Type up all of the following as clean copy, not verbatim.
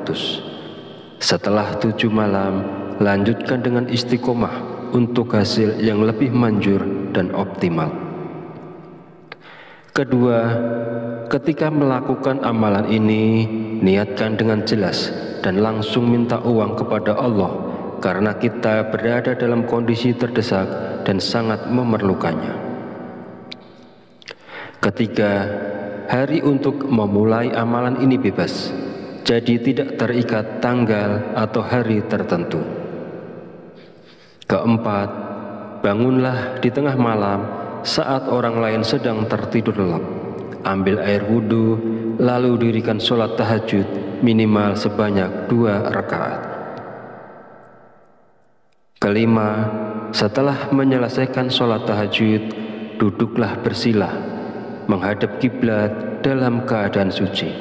putus. Setelah 7 malam, lanjutkan dengan istiqomah untuk hasil yang lebih manjur dan optimal. Kedua, ketika melakukan amalan ini, niatkan dengan jelas dan langsung minta uang kepada Allah karena kita berada dalam kondisi terdesak dan sangat memerlukannya. Ketiga, hari untuk memulai amalan ini bebas, jadi tidak terikat tanggal atau hari tertentu. Keempat, bangunlah di tengah malam saat orang lain sedang tertidur lelap. Ambil air wudhu, lalu dirikan sholat tahajud minimal sebanyak 2 rakaat. Kelima, setelah menyelesaikan sholat tahajud, duduklah bersila, menghadap kiblat dalam keadaan suci.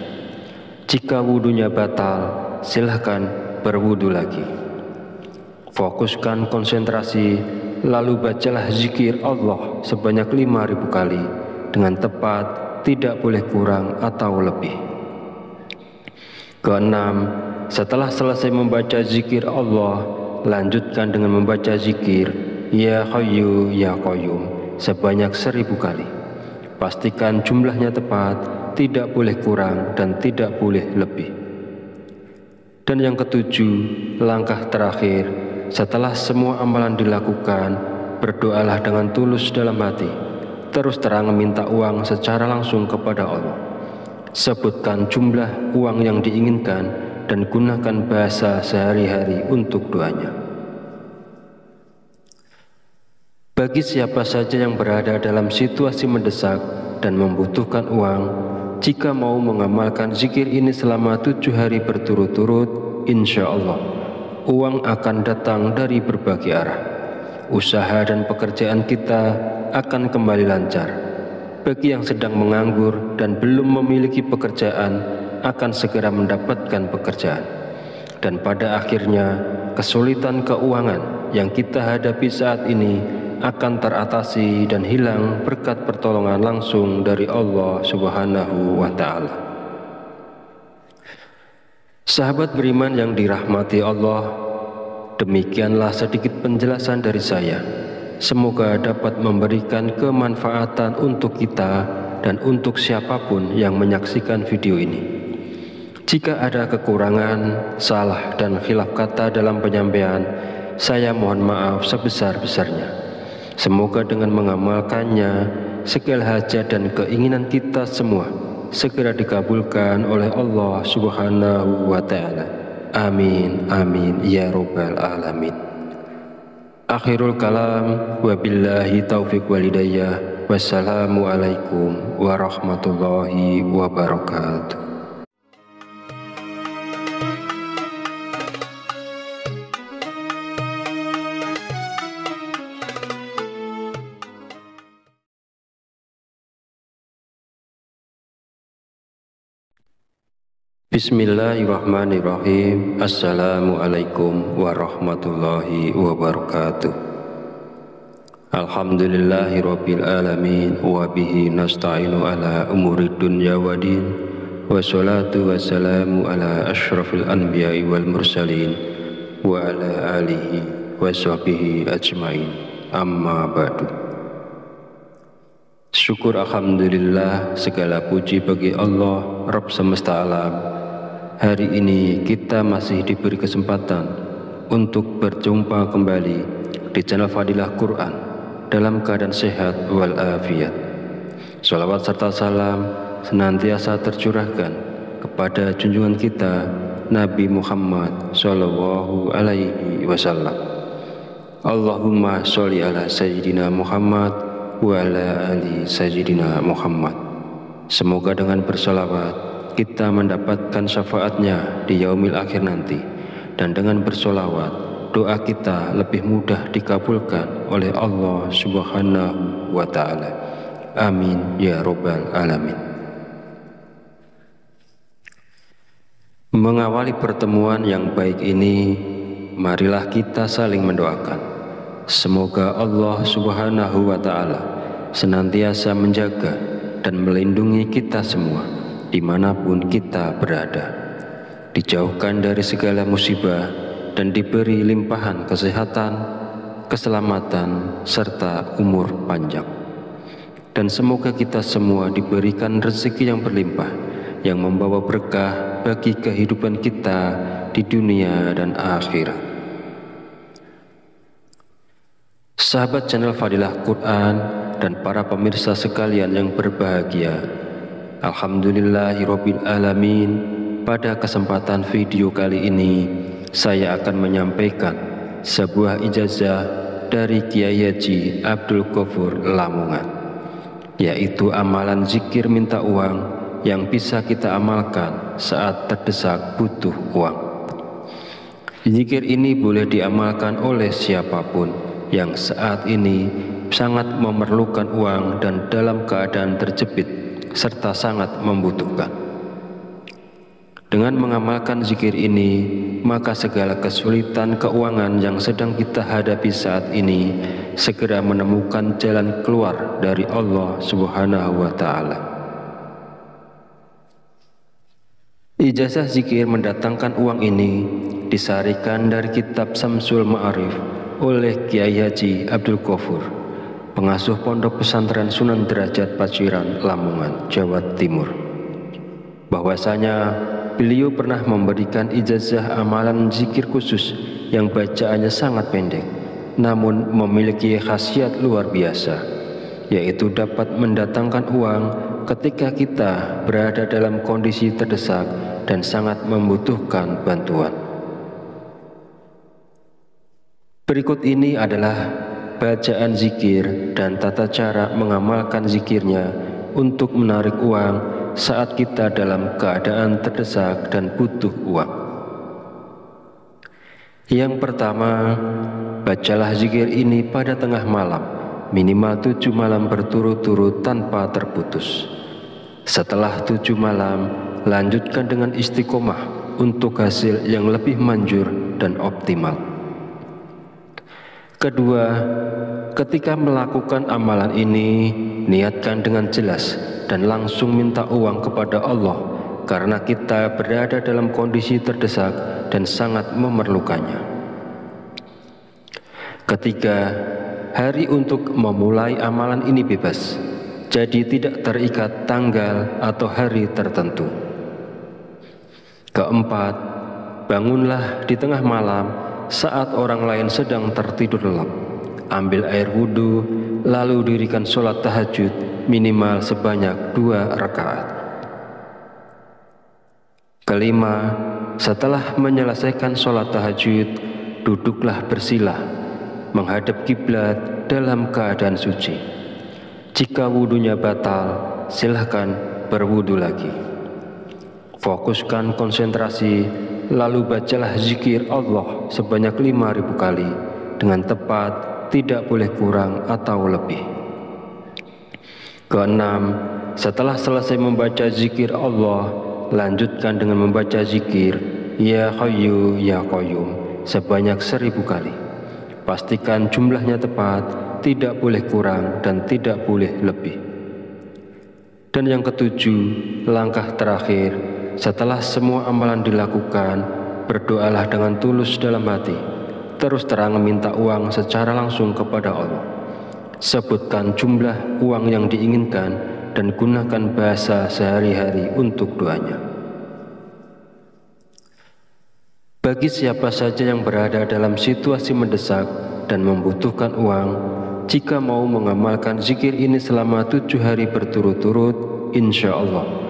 Jika wudhunya batal, silahkan berwudhu lagi. Fokuskan konsentrasi, lalu bacalah zikir Allah sebanyak 5.000 kali dengan tepat, tidak boleh kurang atau lebih. Keenam, setelah selesai membaca zikir Allah, lanjutkan dengan membaca zikir Ya Hayyu Ya Qayyum sebanyak 1.000 kali. Pastikan jumlahnya tepat, tidak boleh kurang dan tidak boleh lebih. Dan yang ketujuh, langkah terakhir, setelah semua amalan dilakukan, berdoalah dengan tulus dalam hati. Terus terang minta uang secara langsung kepada Allah. Sebutkan jumlah uang yang diinginkan dan gunakan bahasa sehari-hari untuk doanya. Bagi siapa saja yang berada dalam situasi mendesak dan membutuhkan uang, jika mau mengamalkan zikir ini selama 7 hari berturut-turut, insya Allah uang akan datang dari berbagai arah. Usaha dan pekerjaan kita akan kembali lancar. Bagi yang sedang menganggur dan belum memiliki pekerjaan, akan segera mendapatkan pekerjaan. Dan pada akhirnya, kesulitan keuangan yang kita hadapi saat ini akan teratasi dan hilang berkat pertolongan langsung dari Allah Subhanahu wa Ta'ala. Sahabat beriman yang dirahmati Allah, demikianlah sedikit penjelasan dari saya. Semoga dapat memberikan kemanfaatan untuk kita dan untuk siapapun yang menyaksikan video ini. Jika ada kekurangan, salah dan khilaf kata dalam penyampaian, saya mohon maaf sebesar-besarnya. Semoga dengan mengamalkannya, segala hajat dan keinginan kita semua segera dikabulkan oleh Allah Subhanahu wa Ta'ala. Amin, amin, ya Rabbal Alamin. Akhirul kalam, wabillahi taufiq walidayah. Wassalamualaikum warahmatullahi wabarakatuh. Bismillahirrahmanirrahim. Assalamualaikum warahmatullahi wabarakatuh. Alhamdulillahirabbil alamin wa bihi nasta'inu ala umuri dunya waddin. Wassalatu wassalamu ala asyrafil anbiya'i wal mursalin wa ala alihi wa sahbihi ajmain. Amma ba'du. Syukur alhamdulillah, segala puji bagi Allah Rabb semesta alam. Hari ini kita masih diberi kesempatan untuk berjumpa kembali di channel Fadilah Quran dalam keadaan sehat walafiat. Shalawat serta salam senantiasa tercurahkan kepada junjungan kita Nabi Muhammad Sallallahu Alaihi Wasallam. Allahumma sholli ala Sayyidina Muhammad wa ala ali Sayyidina Muhammad. Semoga dengan bersolawat kita mendapatkan syafaatnya di yaumil akhir nanti, dan dengan bersolawat doa kita lebih mudah dikabulkan oleh Allah Subhanahu wa Ta'ala. Amin ya Rabbal Alamin. Mengawali pertemuan yang baik ini, marilah kita saling mendoakan. Semoga Allah Subhanahu wa Ta'ala senantiasa menjaga dan melindungi kita semua dimanapun kita berada. dijauhkan dari segala musibah, dan diberi limpahan kesehatan, keselamatan, serta umur panjang. Dan semoga kita semua diberikan rezeki yang berlimpah, yang membawa berkah bagi kehidupan kita di dunia dan akhirat. Sahabat channel Fadilah Quran dan para pemirsa sekalian yang berbahagia, Alhamdulillahirabbil alamin. Pada kesempatan video kali ini, saya akan menyampaikan sebuah ijazah dari Kiai Haji Abdul Ghafur Lamongan, yaitu amalan zikir minta uang yang bisa kita amalkan saat terdesak butuh uang. Zikir ini boleh diamalkan oleh siapapun yang saat ini sangat memerlukan uang dan dalam keadaan terjepit serta sangat membutuhkan. Dengan mengamalkan zikir ini, maka segala kesulitan keuangan yang sedang kita hadapi saat ini segera menemukan jalan keluar dari Allah Subhanahu wa Ta'ala. Ijazah zikir mendatangkan uang ini disarikan dari kitab Samsul Ma'arif oleh Kiai Haji Abdul Ghafur, pengasuh Pondok Pesantren Sunan Derajat Paciran, Lamongan, Jawa Timur. Bahwasanya beliau pernah memberikan ijazah amalan zikir khusus yang bacaannya sangat pendek, namun memiliki khasiat luar biasa, yaitu dapat mendatangkan uang ketika kita berada dalam kondisi terdesak dan sangat membutuhkan bantuan. Berikut ini adalah bacaan zikir dan tata cara mengamalkan zikirnya untuk menarik uang saat kita dalam keadaan terdesak dan butuh uang. Yang pertama, bacalah zikir ini pada tengah malam, minimal 7 malam berturut-turut tanpa terputus. Setelah 7 malam, lanjutkan dengan istiqomah untuk hasil yang lebih manjur dan optimal. Kedua, ketika melakukan amalan ini, niatkan dengan jelas dan langsung minta uang kepada Allah karena kita berada dalam kondisi terdesak dan sangat memerlukannya. Ketiga, hari untuk memulai amalan ini bebas, jadi tidak terikat tanggal atau hari tertentu. Keempat, bangunlah di tengah malam saat orang lain sedang tertidur lelap. Ambil air wudhu, lalu dirikan sholat tahajud minimal sebanyak 2 rakaat. Kelima, setelah menyelesaikan sholat tahajud, duduklah bersila, menghadap kiblat dalam keadaan suci. Jika wudhunya batal, silahkan berwudhu lagi. Fokuskan konsentrasi, lalu bacalah zikir Allah sebanyak 5.000 kali dengan tepat, tidak boleh kurang atau lebih. Keenam, setelah selesai membaca zikir Allah, lanjutkan dengan membaca zikir Ya Hayyu Ya Qayyum sebanyak 1.000 kali. Pastikan jumlahnya tepat, tidak boleh kurang dan tidak boleh lebih. Dan yang ketujuh, langkah terakhir, setelah semua amalan dilakukan, berdoalah dengan tulus dalam hati, terus terang minta uang secara langsung kepada Allah. Sebutkan jumlah uang yang diinginkan dan gunakan bahasa sehari-hari untuk doanya. Bagi siapa saja yang berada dalam situasi mendesak dan membutuhkan uang, jika mau mengamalkan zikir ini selama 7 hari berturut-turut, insya Allah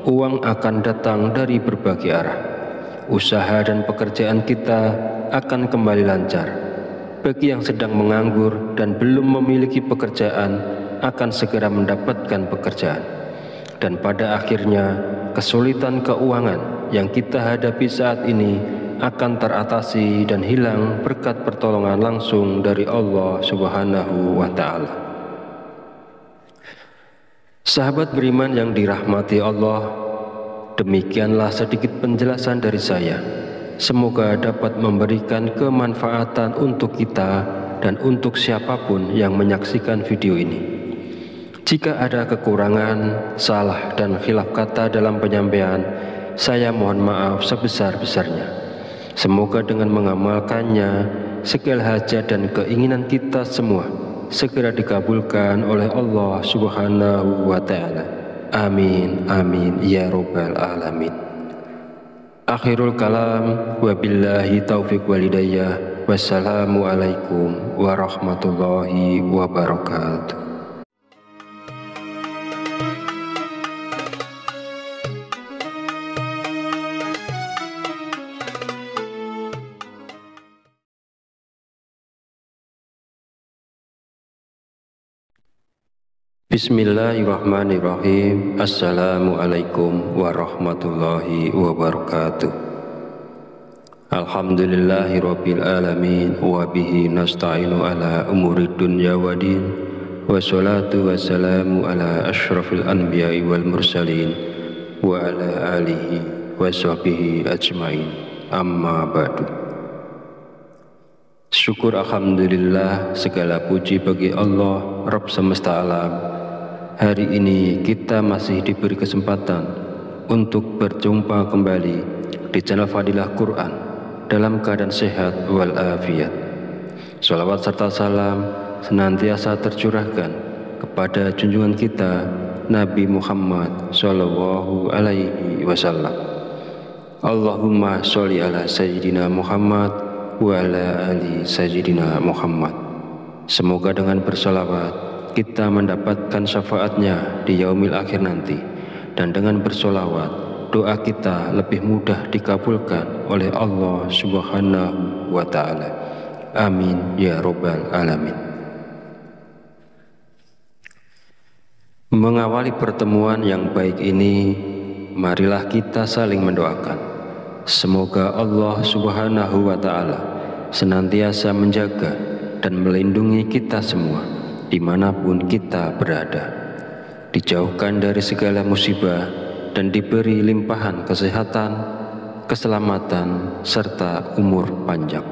uang akan datang dari berbagai arah. Usaha dan pekerjaan kita akan kembali lancar. Bagi yang sedang menganggur dan belum memiliki pekerjaan, akan segera mendapatkan pekerjaan. Dan pada akhirnya, kesulitan keuangan yang kita hadapi saat ini akan teratasi dan hilang berkat pertolongan langsung dari Allah Subhanahu wa Ta'ala. Sahabat beriman yang dirahmati Allah, demikianlah sedikit penjelasan dari saya. Semoga dapat memberikan kemanfaatan untuk kita dan untuk siapapun yang menyaksikan video ini. Jika ada kekurangan, salah dan khilaf kata dalam penyampaian, saya mohon maaf sebesar-besarnya. Semoga dengan mengamalkannya, segala hajat dan keinginan kita semua segera dikabulkan oleh Allah Subhanahu wa Ta'ala. Amin, amin, ya Rabbal Alamin. Akhirul kalam, wabillahi taufiq walidayah. Wassalamualaikum warahmatullahi wabarakatuh. Bismillahirrahmanirrahim. Assalamualaikum warahmatullahi wabarakatuh. Alhamdulillahirabbil alamin wa bihi nasta'inu ala umuri dunya waddin. Wassalatu wassalamu ala asyrafil anbiya'i wal mursalin wa ala alihi wa sahbihi ajmain. Amma ba'du. Syukur alhamdulillah, segala puji bagi Allah Rabb semesta alam. Hari ini kita masih diberi kesempatan untuk berjumpa kembali di channel Fadilah Quran dalam keadaan sehat walafiat. Salawat serta salam senantiasa tercurahkan kepada junjungan kita Nabi Muhammad Sallallahu Alaihi Wasallam. Allahumma sholli ala Sayyidina Muhammad wa ala ali Sayyidina Muhammad. Semoga dengan bersolawat kita mendapatkan syafaatnya di yaumil akhir nanti, dan dengan bersolawat doa kita lebih mudah dikabulkan oleh Allah Subhanahu wa Ta'ala. Amin ya Rabbal Alamin. Mengawali pertemuan yang baik ini, marilah kita saling mendoakan. Semoga Allah Subhanahu wa Ta'ala senantiasa menjaga dan melindungi kita semua dimanapun kita berada, dijauhkan dari segala musibah dan diberi limpahan kesehatan, keselamatan, serta umur panjang.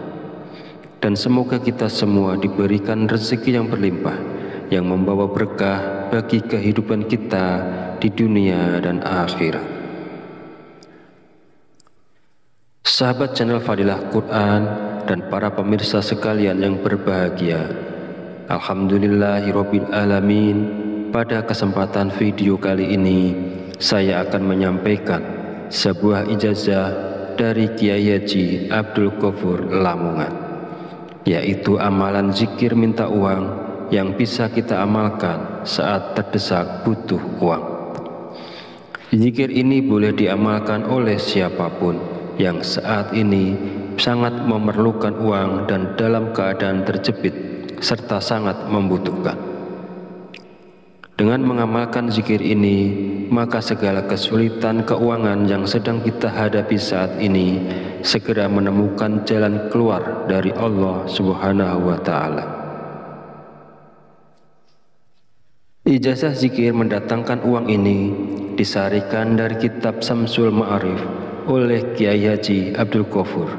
Dan semoga kita semua diberikan rezeki yang berlimpah, yang membawa berkah bagi kehidupan kita di dunia dan akhirat. Sahabat channel Fadilah Quran dan para pemirsa sekalian yang berbahagia, alhamdulillahirabbil alamin. Pada kesempatan video kali ini saya akan menyampaikan sebuah ijazah dari Kiai Haji Abdul Ghafur Lamongan, yaitu amalan zikir minta uang yang bisa kita amalkan saat terdesak butuh uang. Zikir ini boleh diamalkan oleh siapapun yang saat ini sangat memerlukan uang dan dalam keadaan terjepit serta sangat membutuhkan. Dengan mengamalkan zikir ini, maka segala kesulitan keuangan yang sedang kita hadapi saat ini segera menemukan jalan keluar dari Allah Subhanahu wa Ta'ala. Ijazah zikir mendatangkan uang ini disarikan dari kitab Samsul Ma'arif oleh Kiai Haji Abdul Ghafur,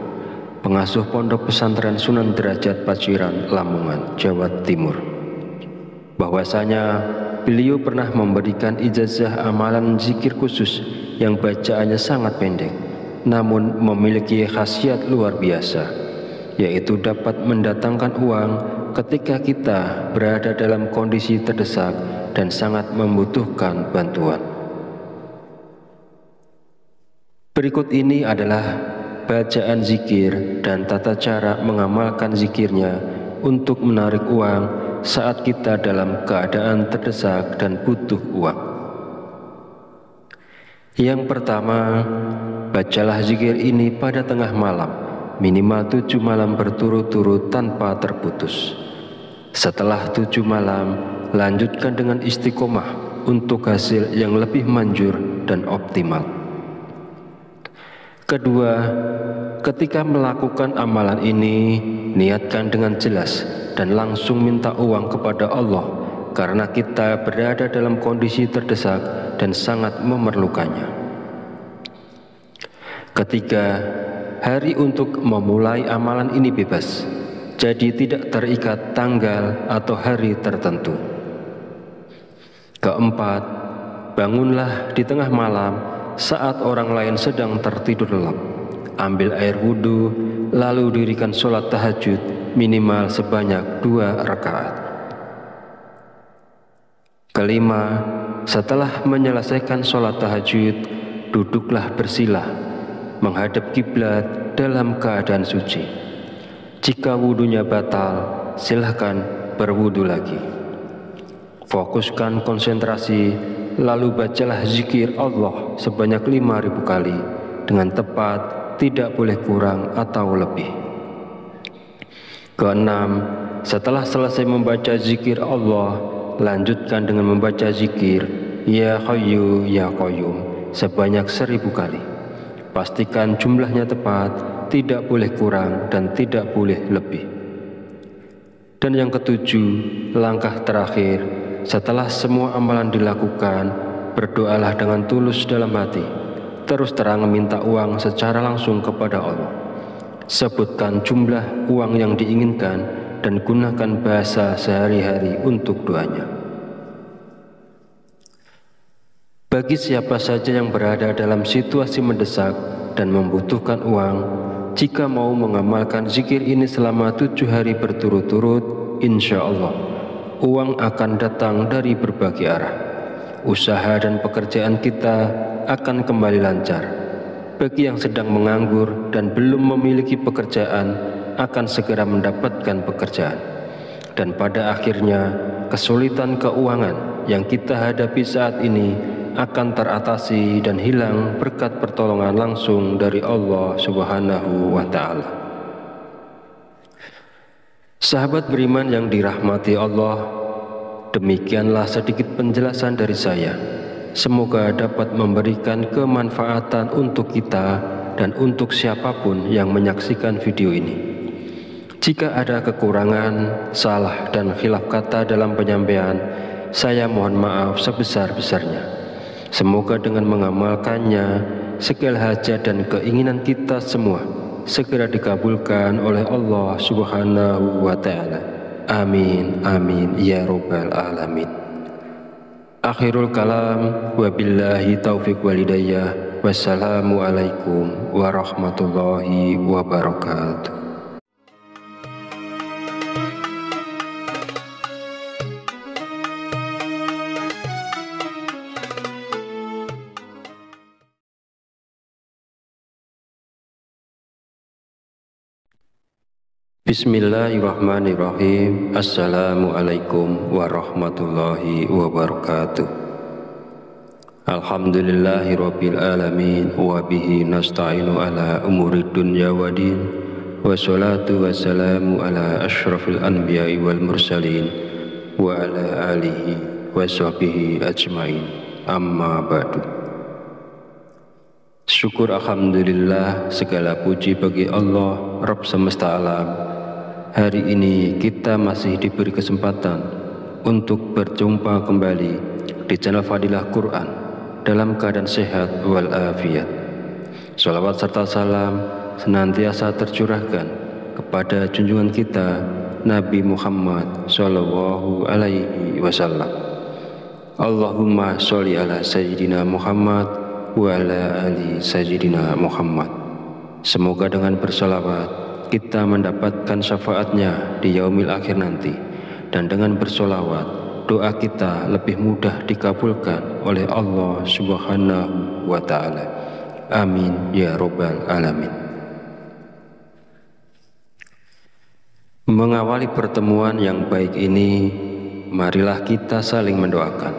pengasuh Pondok Pesantren Sunan Derajat Paciran, Lamongan, Jawa Timur. Bahwasanya beliau pernah memberikan ijazah amalan zikir khusus yang bacaannya sangat pendek, namun memiliki khasiat luar biasa, yaitu dapat mendatangkan uang ketika kita berada dalam kondisi terdesak dan sangat membutuhkan bantuan. Berikut ini adalah bacaan zikir dan tata cara mengamalkan zikirnya untuk menarik uang saat kita dalam keadaan terdesak dan butuh uang. Yang pertama, bacalah zikir ini pada tengah malam, minimal 7 malam berturut-turut tanpa terputus. Setelah 7 malam, lanjutkan dengan istiqomah untuk hasil yang lebih manjur dan optimal. Kedua, ketika melakukan amalan ini, niatkan dengan jelas dan langsung minta uang kepada Allah, karena kita berada dalam kondisi terdesak dan sangat memerlukannya. Ketiga, hari untuk memulai amalan ini bebas, jadi tidak terikat tanggal atau hari tertentu. Keempat, bangunlah di tengah malam saat orang lain sedang tertidur lelap. Ambil air wudhu, lalu dirikan sholat tahajud minimal sebanyak 2 rakaat. Kelima, setelah menyelesaikan sholat tahajud, duduklah bersila, menghadap kiblat dalam keadaan suci. Jika wudhunya batal, silahkan berwudhu lagi. Fokuskan konsentrasi, lalu bacalah zikir Allah sebanyak 5.000 kali dengan tepat, tidak boleh kurang atau lebih. Keenam, setelah selesai membaca zikir Allah, lanjutkan dengan membaca zikir Ya Hayyu Ya Qayyum sebanyak 1.000 kali. Pastikan jumlahnya tepat, tidak boleh kurang dan tidak boleh lebih. Dan yang ketujuh, langkah terakhir, setelah semua amalan dilakukan, berdoalah dengan tulus dalam hati. Terus terang meminta uang secara langsung kepada Allah. Sebutkan jumlah uang yang diinginkan dan gunakan bahasa sehari-hari untuk doanya. Bagi siapa saja yang berada dalam situasi mendesak dan membutuhkan uang, jika mau mengamalkan zikir ini selama 7 hari berturut-turut, insya Allah uang akan datang dari berbagai arah. Usaha dan pekerjaan kita akan kembali lancar. Bagi yang sedang menganggur dan belum memiliki pekerjaan, akan segera mendapatkan pekerjaan. Dan pada akhirnya, kesulitan keuangan yang kita hadapi saat ini akan teratasi dan hilang berkat pertolongan langsung dari Allah Subhanahu wa Ta'ala. Sahabat beriman yang dirahmati Allah, demikianlah sedikit penjelasan dari saya. Semoga dapat memberikan kemanfaatan untuk kita dan untuk siapapun yang menyaksikan video ini. Jika ada kekurangan, salah dan khilaf kata dalam penyampaian, saya mohon maaf sebesar-besarnya. Semoga dengan mengamalkannya, segala hajat dan keinginan kita semua segera dikabulkan oleh Allah Subhanahu wa Ta'ala. Amin, amin, ya Rabbal Alamin. Akhirul kalam, wabillahi taufiq walidayah, wassalamualaikum warahmatullahi wabarakatuh. Bismillahirrahmanirrahim. Assalamualaikum warahmatullahi wabarakatuh. Alhamdulillahirabbil alamin wa bihi nasta'inu ala umurid dunya waddin. Wassalatu wassalamu ala asyrafil anbiya'i wal mursalin wa ala alihi wa sahbihi ajmain. Amma ba'du. Syukur alhamdulillah, segala puji bagi Allah Rabb semesta alam. Hari ini kita masih diberi kesempatan untuk berjumpa kembali di channel Fadilah Quran dalam keadaan sehat walafiat. Shalawat serta salam senantiasa tercurahkan kepada junjungan kita Nabi Muhammad Sallallahu Alaihi Wasallam. Allahumma sholli ala Sayyidina Muhammad wa ala ali Sayyidina Muhammad. Semoga dengan bersolawat kita mendapatkan syafaatnya di yaumil akhir nanti, dan dengan bersolawat doa kita lebih mudah dikabulkan oleh Allah Subhanahu wa Ta'ala. Amin ya Rabbal Alamin. Mengawali pertemuan yang baik ini, marilah kita saling mendoakan.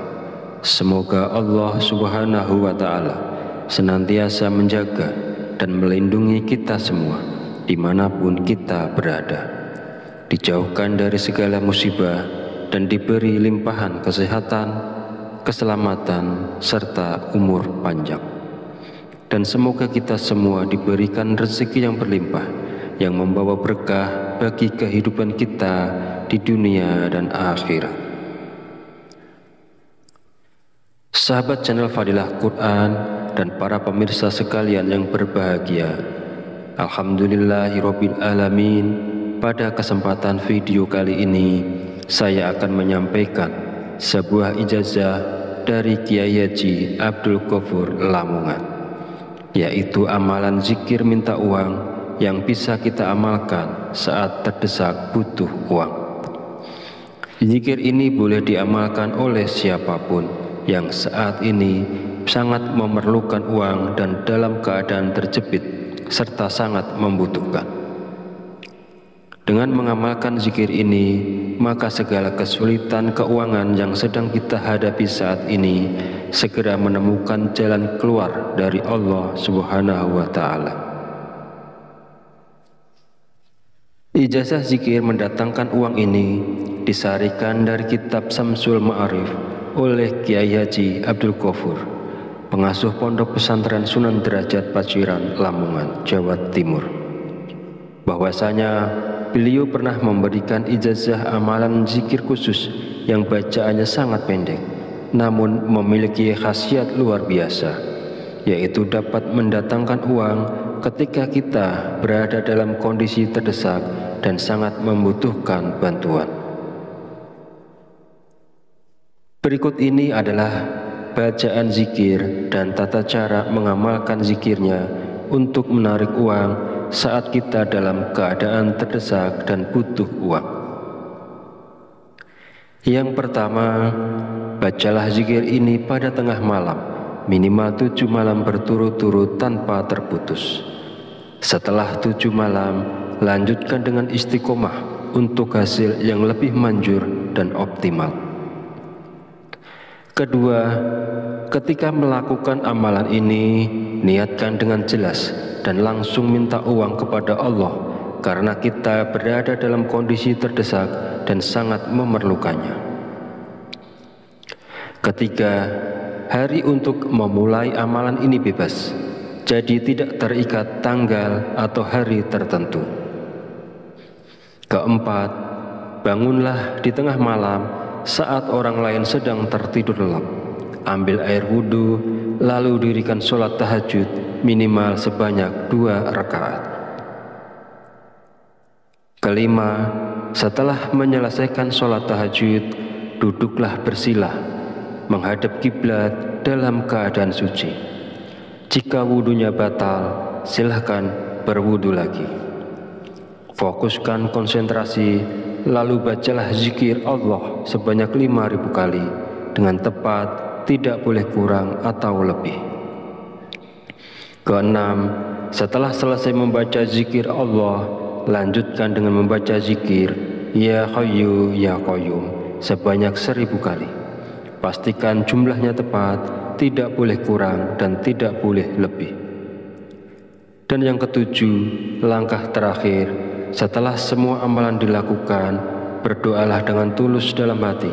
Semoga Allah Subhanahu wa Ta'ala senantiasa menjaga dan melindungi kita semua dimanapun kita berada, dijauhkan dari segala musibah dan diberi limpahan kesehatan, keselamatan, serta umur panjang. Dan semoga kita semua diberikan rezeki yang berlimpah, yang membawa berkah bagi kehidupan kita di dunia dan akhirat. Sahabat channel Fadilah Quran dan para pemirsa sekalian yang berbahagia, alhamdulillahirabbil alamin. Pada kesempatan video kali ini, saya akan menyampaikan sebuah ijazah dari Kiai Haji Abdul Ghafur Lamongan, yaitu amalan zikir minta uang yang bisa kita amalkan saat terdesak butuh uang. Zikir ini boleh diamalkan oleh siapapun yang saat ini sangat memerlukan uang dan dalam keadaan terjepit serta sangat membutuhkan. Dengan mengamalkan zikir ini, maka segala kesulitan keuangan yang sedang kita hadapi saat ini segera menemukan jalan keluar dari Allah Subhanahu wa Ta'ala. Ijazah zikir mendatangkan uang ini disarikan dari kitab Samsul Ma'arif oleh Kiai Haji Abdul Ghafur, pengasuh Pondok Pesantren Sunan Derajat Paciran, Lamongan, Jawa Timur, bahwasanya beliau pernah memberikan ijazah amalan zikir khusus yang bacaannya sangat pendek, namun memiliki khasiat luar biasa, yaitu dapat mendatangkan uang ketika kita berada dalam kondisi terdesak dan sangat membutuhkan bantuan. Berikut ini adalah bacaan zikir dan tata cara mengamalkan zikirnya untuk menarik uang saat kita dalam keadaan terdesak dan butuh uang. Yang pertama, bacalah zikir ini pada tengah malam, minimal 7 malam berturut-turut tanpa terputus. Setelah 7 malam, lanjutkan dengan istiqomah untuk hasil yang lebih manjur dan optimal. Kedua, ketika melakukan amalan ini, niatkan dengan jelas dan langsung minta uang kepada Allah karena kita berada dalam kondisi terdesak dan sangat memerlukannya. Ketiga, hari untuk memulai amalan ini bebas, jadi tidak terikat tanggal atau hari tertentu. Keempat, bangunlah di tengah malam saat orang lain sedang tertidur lelap. Ambil air wudhu, lalu dirikan sholat tahajud minimal sebanyak 2 rakaat. Kelima, setelah menyelesaikan sholat tahajud, duduklah bersila, menghadap kiblat dalam keadaan suci. Jika wudhunya batal, silahkan berwudhu lagi. Fokuskan konsentrasi, lalu bacalah zikir Allah sebanyak 5.000 kali dengan tepat, tidak boleh kurang atau lebih. Keenam, setelah selesai membaca zikir Allah, lanjutkan dengan membaca zikir Ya Hayyu Ya Qayyum sebanyak 1.000 kali. Pastikan jumlahnya tepat, tidak boleh kurang dan tidak boleh lebih. Dan yang ketujuh, langkah terakhir, setelah semua amalan dilakukan, berdoalah dengan tulus dalam hati.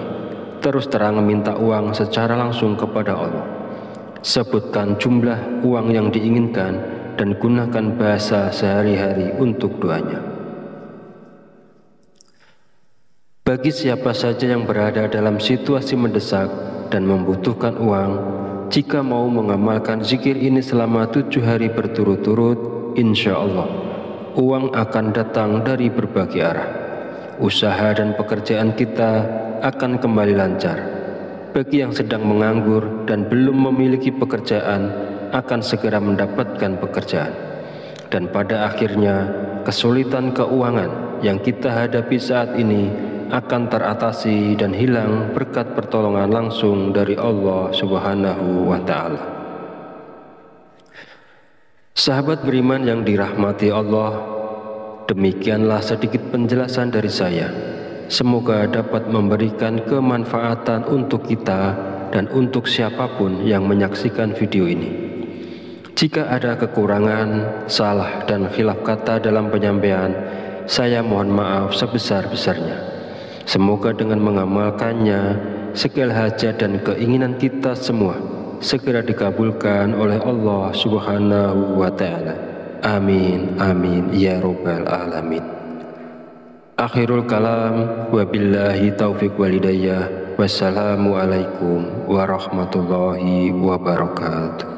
Terus terang meminta uang secara langsung kepada Allah. Sebutkan jumlah uang yang diinginkan dan gunakan bahasa sehari-hari untuk doanya. Bagi siapa saja yang berada dalam situasi mendesak dan membutuhkan uang, jika mau mengamalkan zikir ini selama 7 hari berturut-turut, insya Allah uang akan datang dari berbagai arah. Usaha dan pekerjaan kita akan kembali lancar. Bagi yang sedang menganggur dan belum memiliki pekerjaan, akan segera mendapatkan pekerjaan. Dan pada akhirnya, kesulitan keuangan yang kita hadapi saat ini akan teratasi dan hilang berkat pertolongan langsung dari Allah Subhanahu wa Ta'ala. Sahabat beriman yang dirahmati Allah, demikianlah sedikit penjelasan dari saya. Semoga dapat memberikan kemanfaatan untuk kita dan untuk siapapun yang menyaksikan video ini. Jika ada kekurangan, salah dan khilaf kata dalam penyampaian, saya mohon maaf sebesar-besarnya. Semoga dengan mengamalkannya, segala hajat dan keinginan kita semua segera dikabulkan oleh Allah Subhanahu wa Ta'ala. Amin, amin, ya Rabbal Alamin. Akhirul kalam, wabillahi taufiq walhidayah. Wassalamualaikum warahmatullahi wabarakatuh.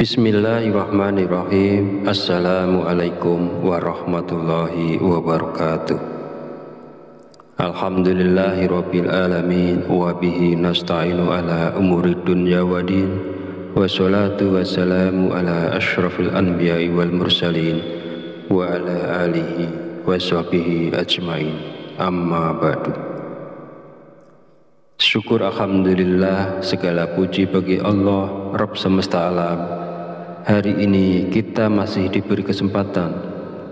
Bismillahirrahmanirrahim. Assalamualaikum warahmatullahi wabarakatuh. Alhamdulillahirabbil alamin wa bihi nasta'inu ala umuri dunya waddin. Wassalatu wassalamu ala asyrafil anbiya'i wal mursalin wa ala alihi wa sahbihi ajmain. Amma ba'du. Syukur alhamdulillah, segala puji bagi Allah Rabb semesta alam. Hari ini kita masih diberi kesempatan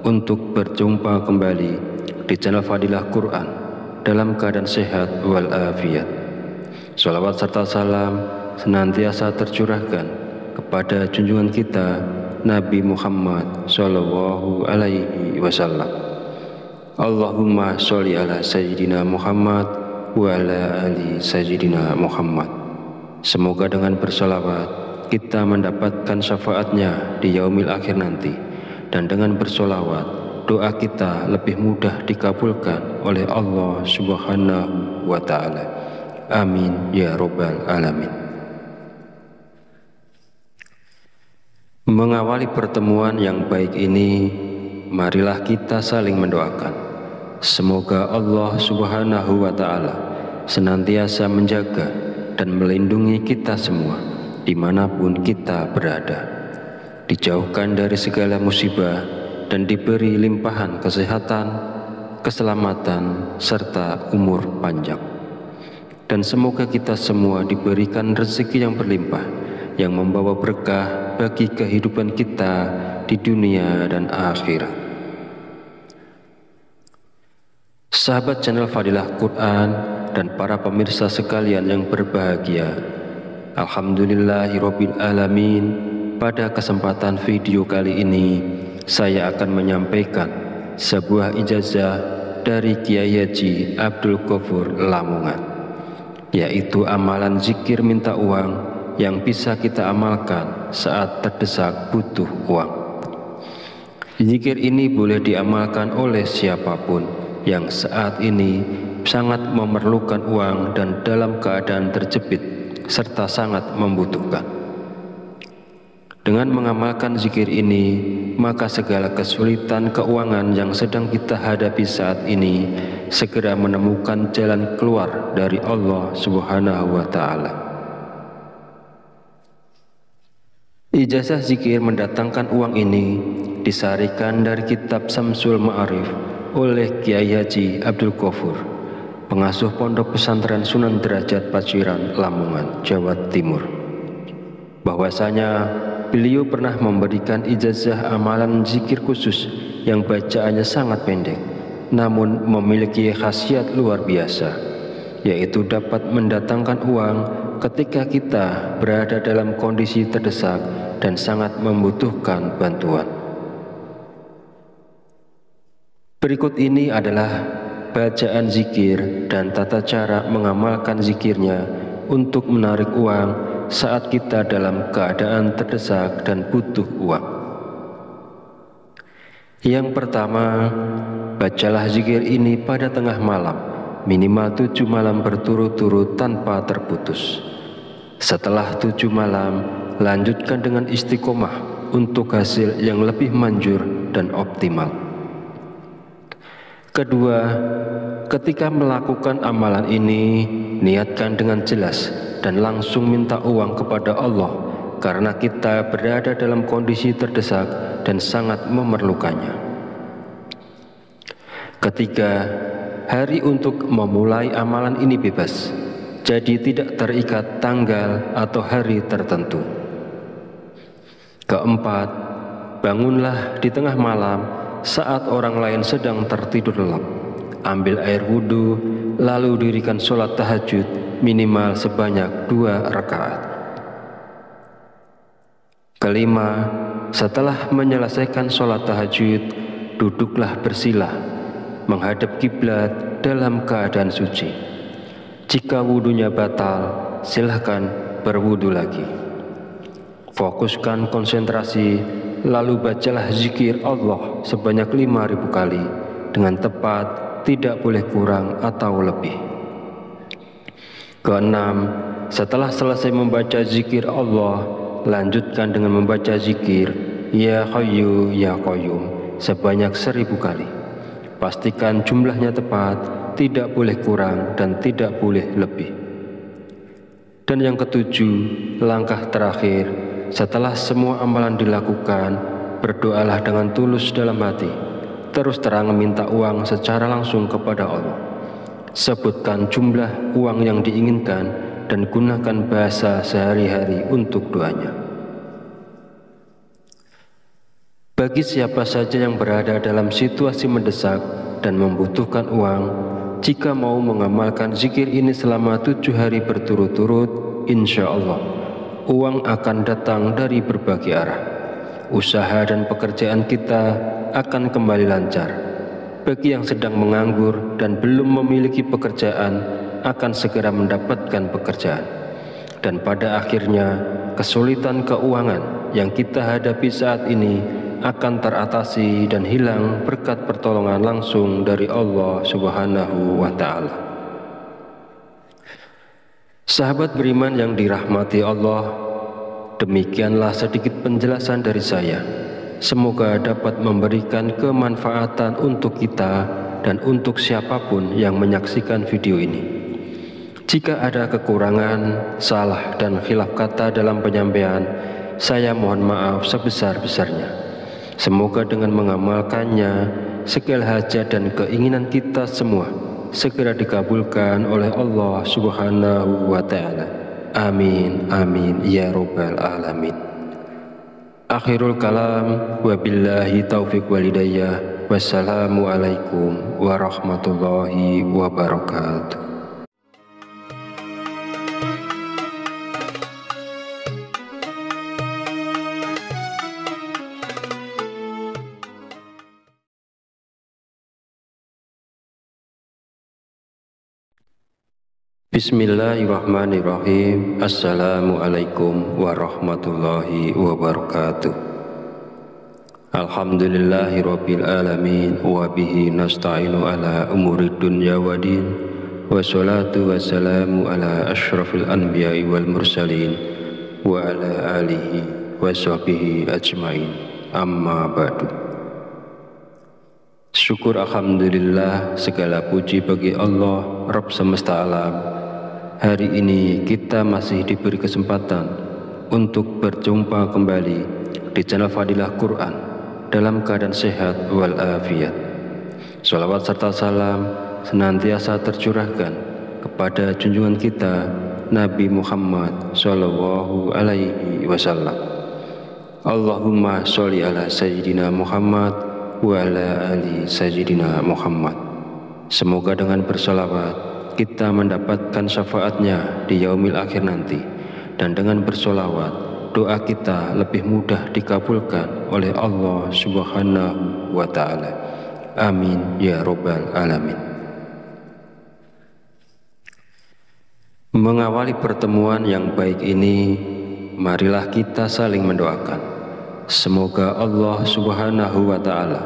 untuk berjumpa kembali di channel Fadilah Quran dalam keadaan sehat walafiat. Sholawat serta salam senantiasa tercurahkan kepada junjungan kita Nabi Muhammad Sallallahu Alaihi Wasallam. Allahumma sholli ala Sayyidina Muhammad wa ala ali Sayyidina Muhammad. Semoga dengan bersolawat kita mendapatkan syafaatnya di yaumil akhir nanti, dan dengan bersolawat doa kita lebih mudah dikabulkan oleh Allah Subhanahu wa ta'ala. Amin ya Rabbal Alamin. Mengawali pertemuan yang baik ini, marilah kita saling mendoakan. Semoga Allah Subhanahu wa ta'ala senantiasa menjaga dan melindungi kita semua dimanapun kita berada, dijauhkan dari segala musibah dan diberi limpahan kesehatan, keselamatan, serta umur panjang. Dan semoga kita semua diberikan rezeki yang berlimpah, yang membawa berkah bagi kehidupan kita di dunia dan akhirat. Sahabat channel Fadilah Quran dan para pemirsa sekalian yang berbahagia, alhamdulillahirabbil alamin. Pada kesempatan video kali ini saya akan menyampaikan sebuah ijazah dari Kiai Haji Abdul Ghafur Lamongan, yaitu amalan zikir minta uang yang bisa kita amalkan saat terdesak butuh uang. Zikir ini boleh diamalkan oleh siapapun yang saat ini sangat memerlukan uang dan dalam keadaan terjepit serta sangat membutuhkan. Dengan mengamalkan zikir ini, maka segala kesulitan keuangan yang sedang kita hadapi saat ini segera menemukan jalan keluar dari Allah Subhanahu wa ta'ala. Ijazah zikir mendatangkan uang ini disarikan dari kitab Samsul Ma'arif oleh Kiai Haji Abdul Ghafur, pengasuh Pondok Pesantren Sunan Derajat Paciran, Lamongan, Jawa Timur. Bahwasanya beliau pernah memberikan ijazah amalan zikir khusus yang bacaannya sangat pendek, namun memiliki khasiat luar biasa, yaitu dapat mendatangkan uang ketika kita berada dalam kondisi terdesak dan sangat membutuhkan bantuan. Berikut ini adalah bacaan zikir dan tata cara mengamalkan zikirnya untuk menarik uang saat kita dalam keadaan terdesak dan butuh uang. Yang pertama, bacalah zikir ini pada tengah malam, minimal 7 malam berturut-turut tanpa terputus. Setelah 7 malam, lanjutkan dengan istiqomah untuk hasil yang lebih manjur dan optimal. Kedua, ketika melakukan amalan ini, niatkan dengan jelas dan langsung minta uang kepada Allah, karena kita berada dalam kondisi terdesak dan sangat memerlukannya. Ketiga, hari untuk memulai amalan ini bebas, jadi tidak terikat tanggal atau hari tertentu. Keempat, bangunlah di tengah malam saat orang lain sedang tertidur lelap. Ambil air wudhu, lalu dirikan sholat tahajud minimal sebanyak 2 rakaat. Kelima, setelah menyelesaikan sholat tahajud, duduklah bersila menghadap kiblat dalam keadaan suci. Jika wudhunya batal, silahkan berwudhu lagi. Fokuskan konsentrasi, lalu bacalah zikir Allah sebanyak 5.000 kali dengan tepat, tidak boleh kurang atau lebih. Keenam, setelah selesai membaca zikir Allah, lanjutkan dengan membaca zikir Ya Hayyu Ya Qayyum sebanyak 1000 kali. Pastikan jumlahnya tepat, tidak boleh kurang dan tidak boleh lebih. Dan yang ketujuh, langkah terakhir, setelah semua amalan dilakukan, berdoalah dengan tulus dalam hati, terus terang minta uang secara langsung kepada Allah. Sebutkan jumlah uang yang diinginkan dan gunakan bahasa sehari-hari untuk doanya. Bagi siapa saja yang berada dalam situasi mendesak dan membutuhkan uang, jika mau mengamalkan zikir ini selama 7 hari berturut-turut, insya Allah uang akan datang dari berbagai arah. Usaha dan pekerjaan kita akan kembali lancar. Bagi yang sedang menganggur dan belum memiliki pekerjaan, akan segera mendapatkan pekerjaan. Dan pada akhirnya, kesulitan keuangan yang kita hadapi saat ini akan teratasi dan hilang berkat pertolongan langsung dari Allah Subhanahu wa Ta'ala. Sahabat beriman yang dirahmati Allah, demikianlah sedikit penjelasan dari saya. Semoga dapat memberikan kemanfaatan untuk kita dan untuk siapapun yang menyaksikan video ini. Jika ada kekurangan, salah dan khilaf kata dalam penyampaian, saya mohon maaf sebesar-besarnya. Semoga dengan mengamalkannya, segala hajat dan keinginan kita semua segera dikabulkan oleh Allah Subhanahu wa Ta'ala. Amin, amin, ya Rabbal Alamin. Akhirul kalam, wabillahi taufiq walidayah. Wassalamualaikum warahmatullahi wabarakatuh. Bismillahirrahmanirrahim. Assalamualaikum warahmatullahi wabarakatuh. Alhamdulillahirabbil alamin wa bihi nasta'inu ala umuri dunya waddin. Wassalatu wassalamu ala asyrafil anbiya'i wal mursalin wa ala alihi wa sahbihi ajmain. Amma ba'du. Syukur alhamdulillah, segala puji bagi Allah Rabb semesta alam. Hari ini kita masih diberi kesempatan untuk berjumpa kembali di channel Fadilah Quran dalam keadaan sehat walafiat. Salawat serta salam senantiasa tercurahkan kepada junjungan kita Nabi Muhammad Sallallahu Alaihi Wasallam. Allahumma sholli ala Sayyidina Muhammad wa ala ali Sayyidina Muhammad. Semoga dengan bersolawat kita mendapatkan syafaatnya di yaumil akhir nanti, dan dengan bersolawat doa kita lebih mudah dikabulkan oleh Allah Subhanahu wa Ta'ala. Amin ya Rabbal Alamin. Mengawali pertemuan yang baik ini, marilah kita saling mendoakan. Semoga Allah Subhanahu wa Ta'ala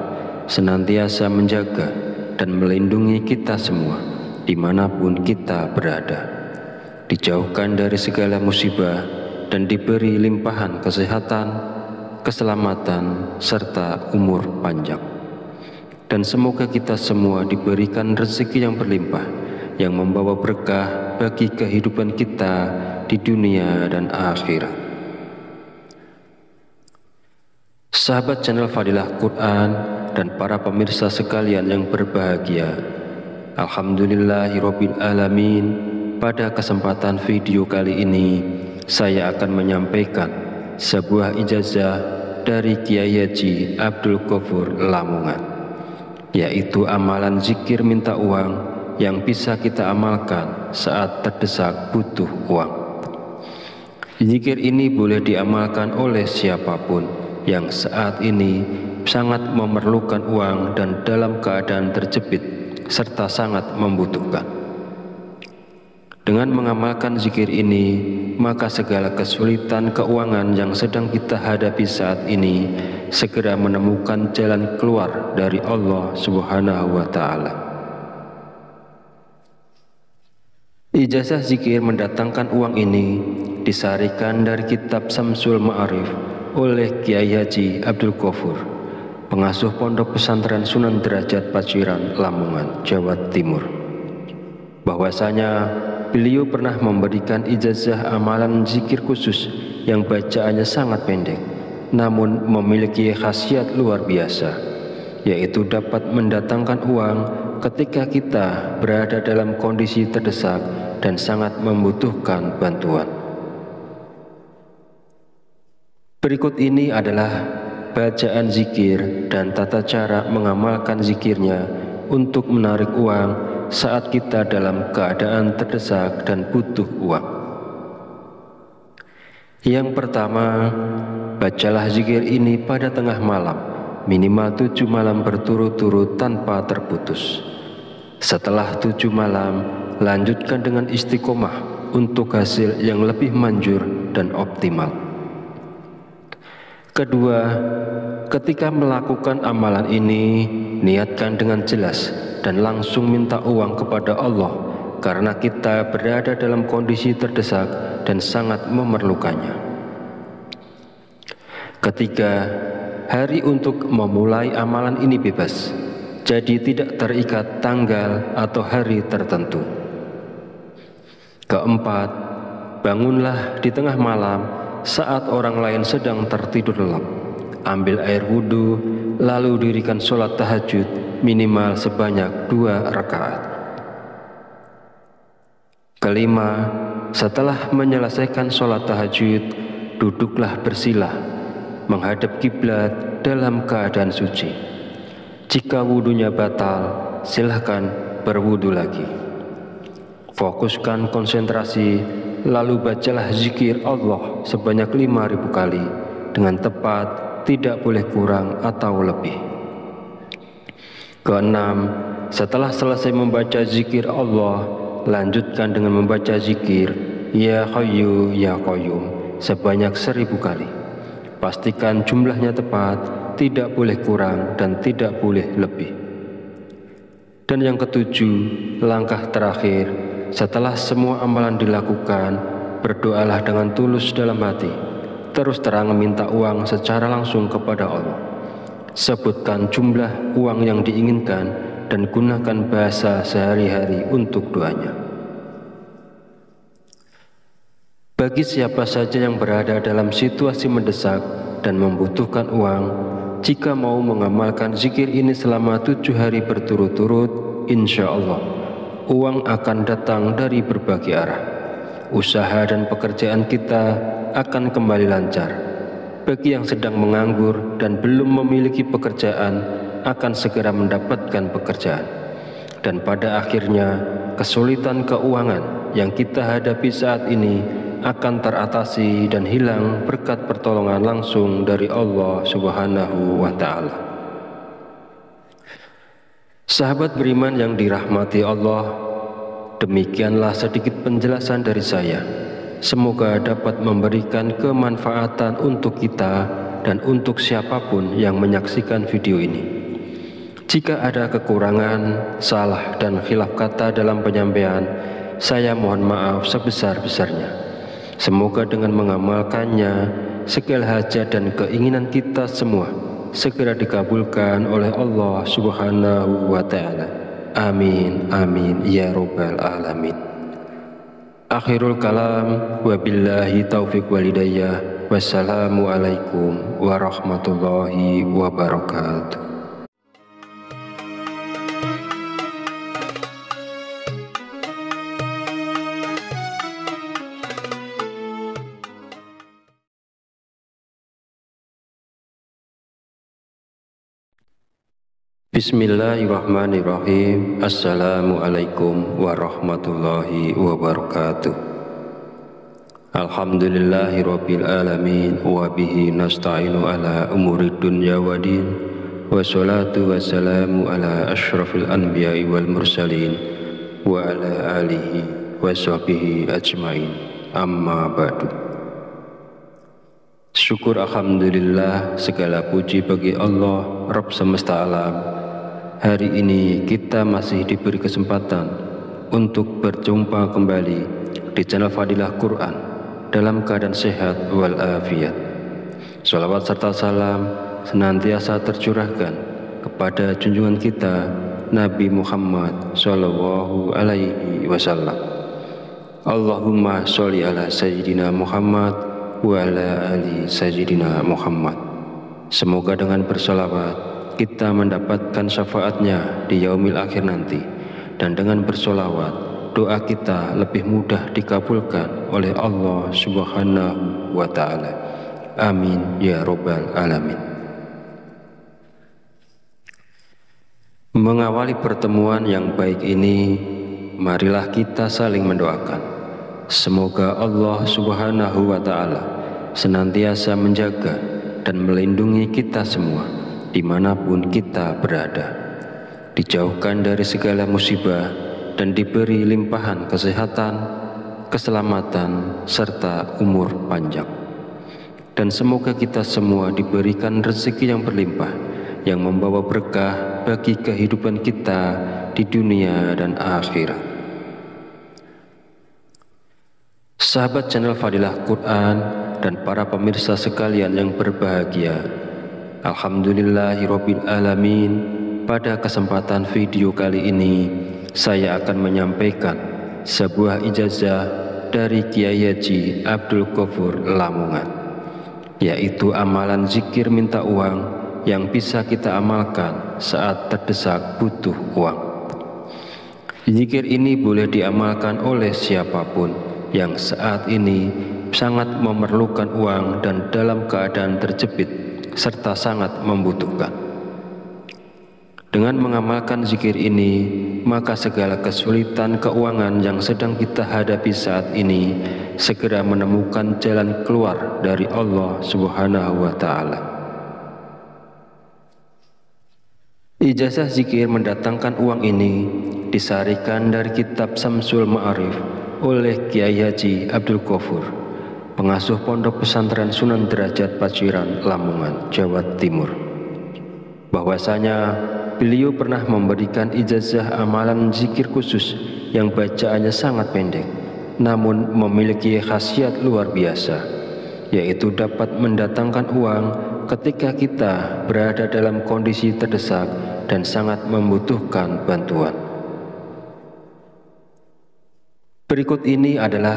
senantiasa menjaga dan melindungi kita semua dimanapun kita berada, dijauhkan dari segala musibah dan diberi limpahan kesehatan, keselamatan, serta umur panjang. Dan semoga kita semua diberikan rezeki yang berlimpah, yang membawa berkah bagi kehidupan kita di dunia dan akhirat. Sahabat channel Fadilah Quran dan para pemirsa sekalian yang berbahagia, alhamdulillahirabbil alamin. Pada kesempatan video kali ini saya akan menyampaikan sebuah ijazah dari Kiai Haji Abdul Ghafur Lamongan, yaitu amalan zikir minta uang yang bisa kita amalkan saat terdesak butuh uang. Zikir ini boleh diamalkan oleh siapapun yang saat ini sangat memerlukan uang dan dalam keadaan terjepit serta sangat membutuhkan. Dengan mengamalkan zikir ini, maka segala kesulitan keuangan yang sedang kita hadapi saat ini segera menemukan jalan keluar dari Allah Subhanahu wa Ta'ala. Ijazah zikir mendatangkan uang ini disarikan dari kitab Samsul Ma'arif oleh Kiai Haji Abdul Ghafur, pengasuh Pondok Pesantren Sunan Derajat Paciran, Lamongan, Jawa Timur. Bahwasanya beliau pernah memberikan ijazah amalan zikir khusus yang bacaannya sangat pendek, namun memiliki khasiat luar biasa, yaitu dapat mendatangkan uang ketika kita berada dalam kondisi terdesak dan sangat membutuhkan bantuan. Berikut ini adalah bacaan zikir dan tata cara mengamalkan zikirnya untuk menarik uang saat kita dalam keadaan terdesak dan butuh uang. Yang pertama, bacalah zikir ini pada tengah malam, minimal 7 malam berturut-turut tanpa terputus. Setelah 7 malam, lanjutkan dengan istiqomah untuk hasil yang lebih manjur dan optimal. Kedua, ketika melakukan amalan ini, niatkan dengan jelas dan langsung minta uang kepada Allah karena kita berada dalam kondisi terdesak dan sangat memerlukannya. Ketiga, hari untuk memulai amalan ini bebas, jadi tidak terikat tanggal atau hari tertentu. Keempat, bangunlah di tengah malam saat orang lain sedang tertidur lelap. Ambil air wudhu, lalu dirikan sholat tahajud minimal sebanyak 2 rakaat. Kelima, setelah menyelesaikan sholat tahajud, duduklah bersila, menghadap kiblat dalam keadaan suci. Jika wudhunya batal, silahkan berwudhu lagi. Fokuskan konsentrasi, lalu bacalah zikir Allah sebanyak 5.000 kali dengan tepat, tidak boleh kurang atau lebih. Keenam, setelah selesai membaca zikir Allah, lanjutkan dengan membaca zikir Ya Hayyu Ya Qayyum sebanyak 1.000 kali. Pastikan jumlahnya tepat, tidak boleh kurang dan tidak boleh lebih. Dan yang ketujuh, langkah terakhir, setelah semua amalan dilakukan, berdoalah dengan tulus dalam hati, terus terang meminta uang secara langsung kepada Allah. Sebutkan jumlah uang yang diinginkan dan gunakan bahasa sehari-hari untuk doanya. Bagi siapa saja yang berada dalam situasi mendesak dan membutuhkan uang, jika mau mengamalkan zikir ini selama 7 hari berturut-turut, insya Allah uang akan datang dari berbagai arah. Usaha dan pekerjaan kita akan kembali lancar. Bagi yang sedang menganggur dan belum memiliki pekerjaan, akan segera mendapatkan pekerjaan. Dan pada akhirnya, kesulitan keuangan yang kita hadapi saat ini akan teratasi dan hilang berkat pertolongan langsung dari Allah Subhanahu wa Ta'ala. Sahabat beriman yang dirahmati Allah, demikianlah sedikit penjelasan dari saya. Semoga dapat memberikan kemanfaatan untuk kita dan untuk siapapun yang menyaksikan video ini. Jika ada kekurangan, salah dan khilaf kata dalam penyampaian, saya mohon maaf sebesar-besarnya. Semoga dengan mengamalkannya, segala hajat dan keinginan kita semua segera dikabulkan oleh Allah Subhanahu wa Ta'ala. Amin, amin, ya Rabbal Alamin. Akhirul kalam, wabillahi taufiq walidayah. Wassalamualaikum warahmatullahi wabarakatuh. Bismillahirrahmanirrahim. Assalamualaikum warahmatullahi wabarakatuh. Alhamdulillahirabbil alamin wa bihi nasta'inu ala umurid dunya waddin. Wassalatu wassalamu ala asyrafil anbiya'i wal mursalin wa ala alihi wa sahbihi ajmain. Amma ba'du. Syukur alhamdulillah, segala puji bagi Allah Rabb semesta alam. Hari ini kita masih diberi kesempatan untuk berjumpa kembali di channel Fadilah Quran dalam keadaan sehat walafiat. Sholawat serta salam senantiasa tercurahkan kepada junjungan kita Nabi Muhammad Sallallahu Alaihi Wasallam. Allahumma sholli ala Sayyidina Muhammad wa ala ali Sayyidina Muhammad. Semoga dengan bersolawat kita mendapatkan syafaatnya di yaumil akhir nanti, dan dengan bersolawat doa kita lebih mudah dikabulkan oleh Allah Subhanahu wa Ta'ala. Amin ya Rabbal Alamin. Mengawali pertemuan yang baik ini, marilah kita saling mendoakan. Semoga Allah Subhanahu wa Ta'ala senantiasa menjaga dan melindungi kita semua dimanapun kita berada, dijauhkan dari segala musibah dan diberi limpahan kesehatan, keselamatan, serta umur panjang. Dan semoga kita semua diberikan rezeki yang berlimpah, yang membawa berkah bagi kehidupan kita di dunia dan akhirat. Sahabat channel Fadilah Quran dan para pemirsa sekalian yang berbahagia, Alhamdulillahirabbil alamin. Pada kesempatan video kali ini saya akan menyampaikan sebuah ijazah dari Kiai Haji Abdul Ghafur Lamongan, yaitu amalan zikir minta uang yang bisa kita amalkan saat terdesak butuh uang. Zikir ini boleh diamalkan oleh siapapun yang saat ini sangat memerlukan uang dan dalam keadaan terjepit serta sangat membutuhkan. Dengan mengamalkan zikir ini, maka segala kesulitan keuangan yang sedang kita hadapi saat ini segera menemukan jalan keluar dari Allah Subhanahu wa Ta'ala. Ijazah zikir mendatangkan uang ini disarikan dari kitab Samsul Ma'arif oleh Kiai Haji Abdul Ghafur, pengasuh Pondok Pesantren Sunan Derajat Paciran, Lamongan, Jawa Timur, bahwasanya beliau pernah memberikan ijazah amalan zikir khusus yang bacaannya sangat pendek, namun memiliki khasiat luar biasa, yaitu dapat mendatangkan uang ketika kita berada dalam kondisi terdesak dan sangat membutuhkan bantuan. Berikut ini adalah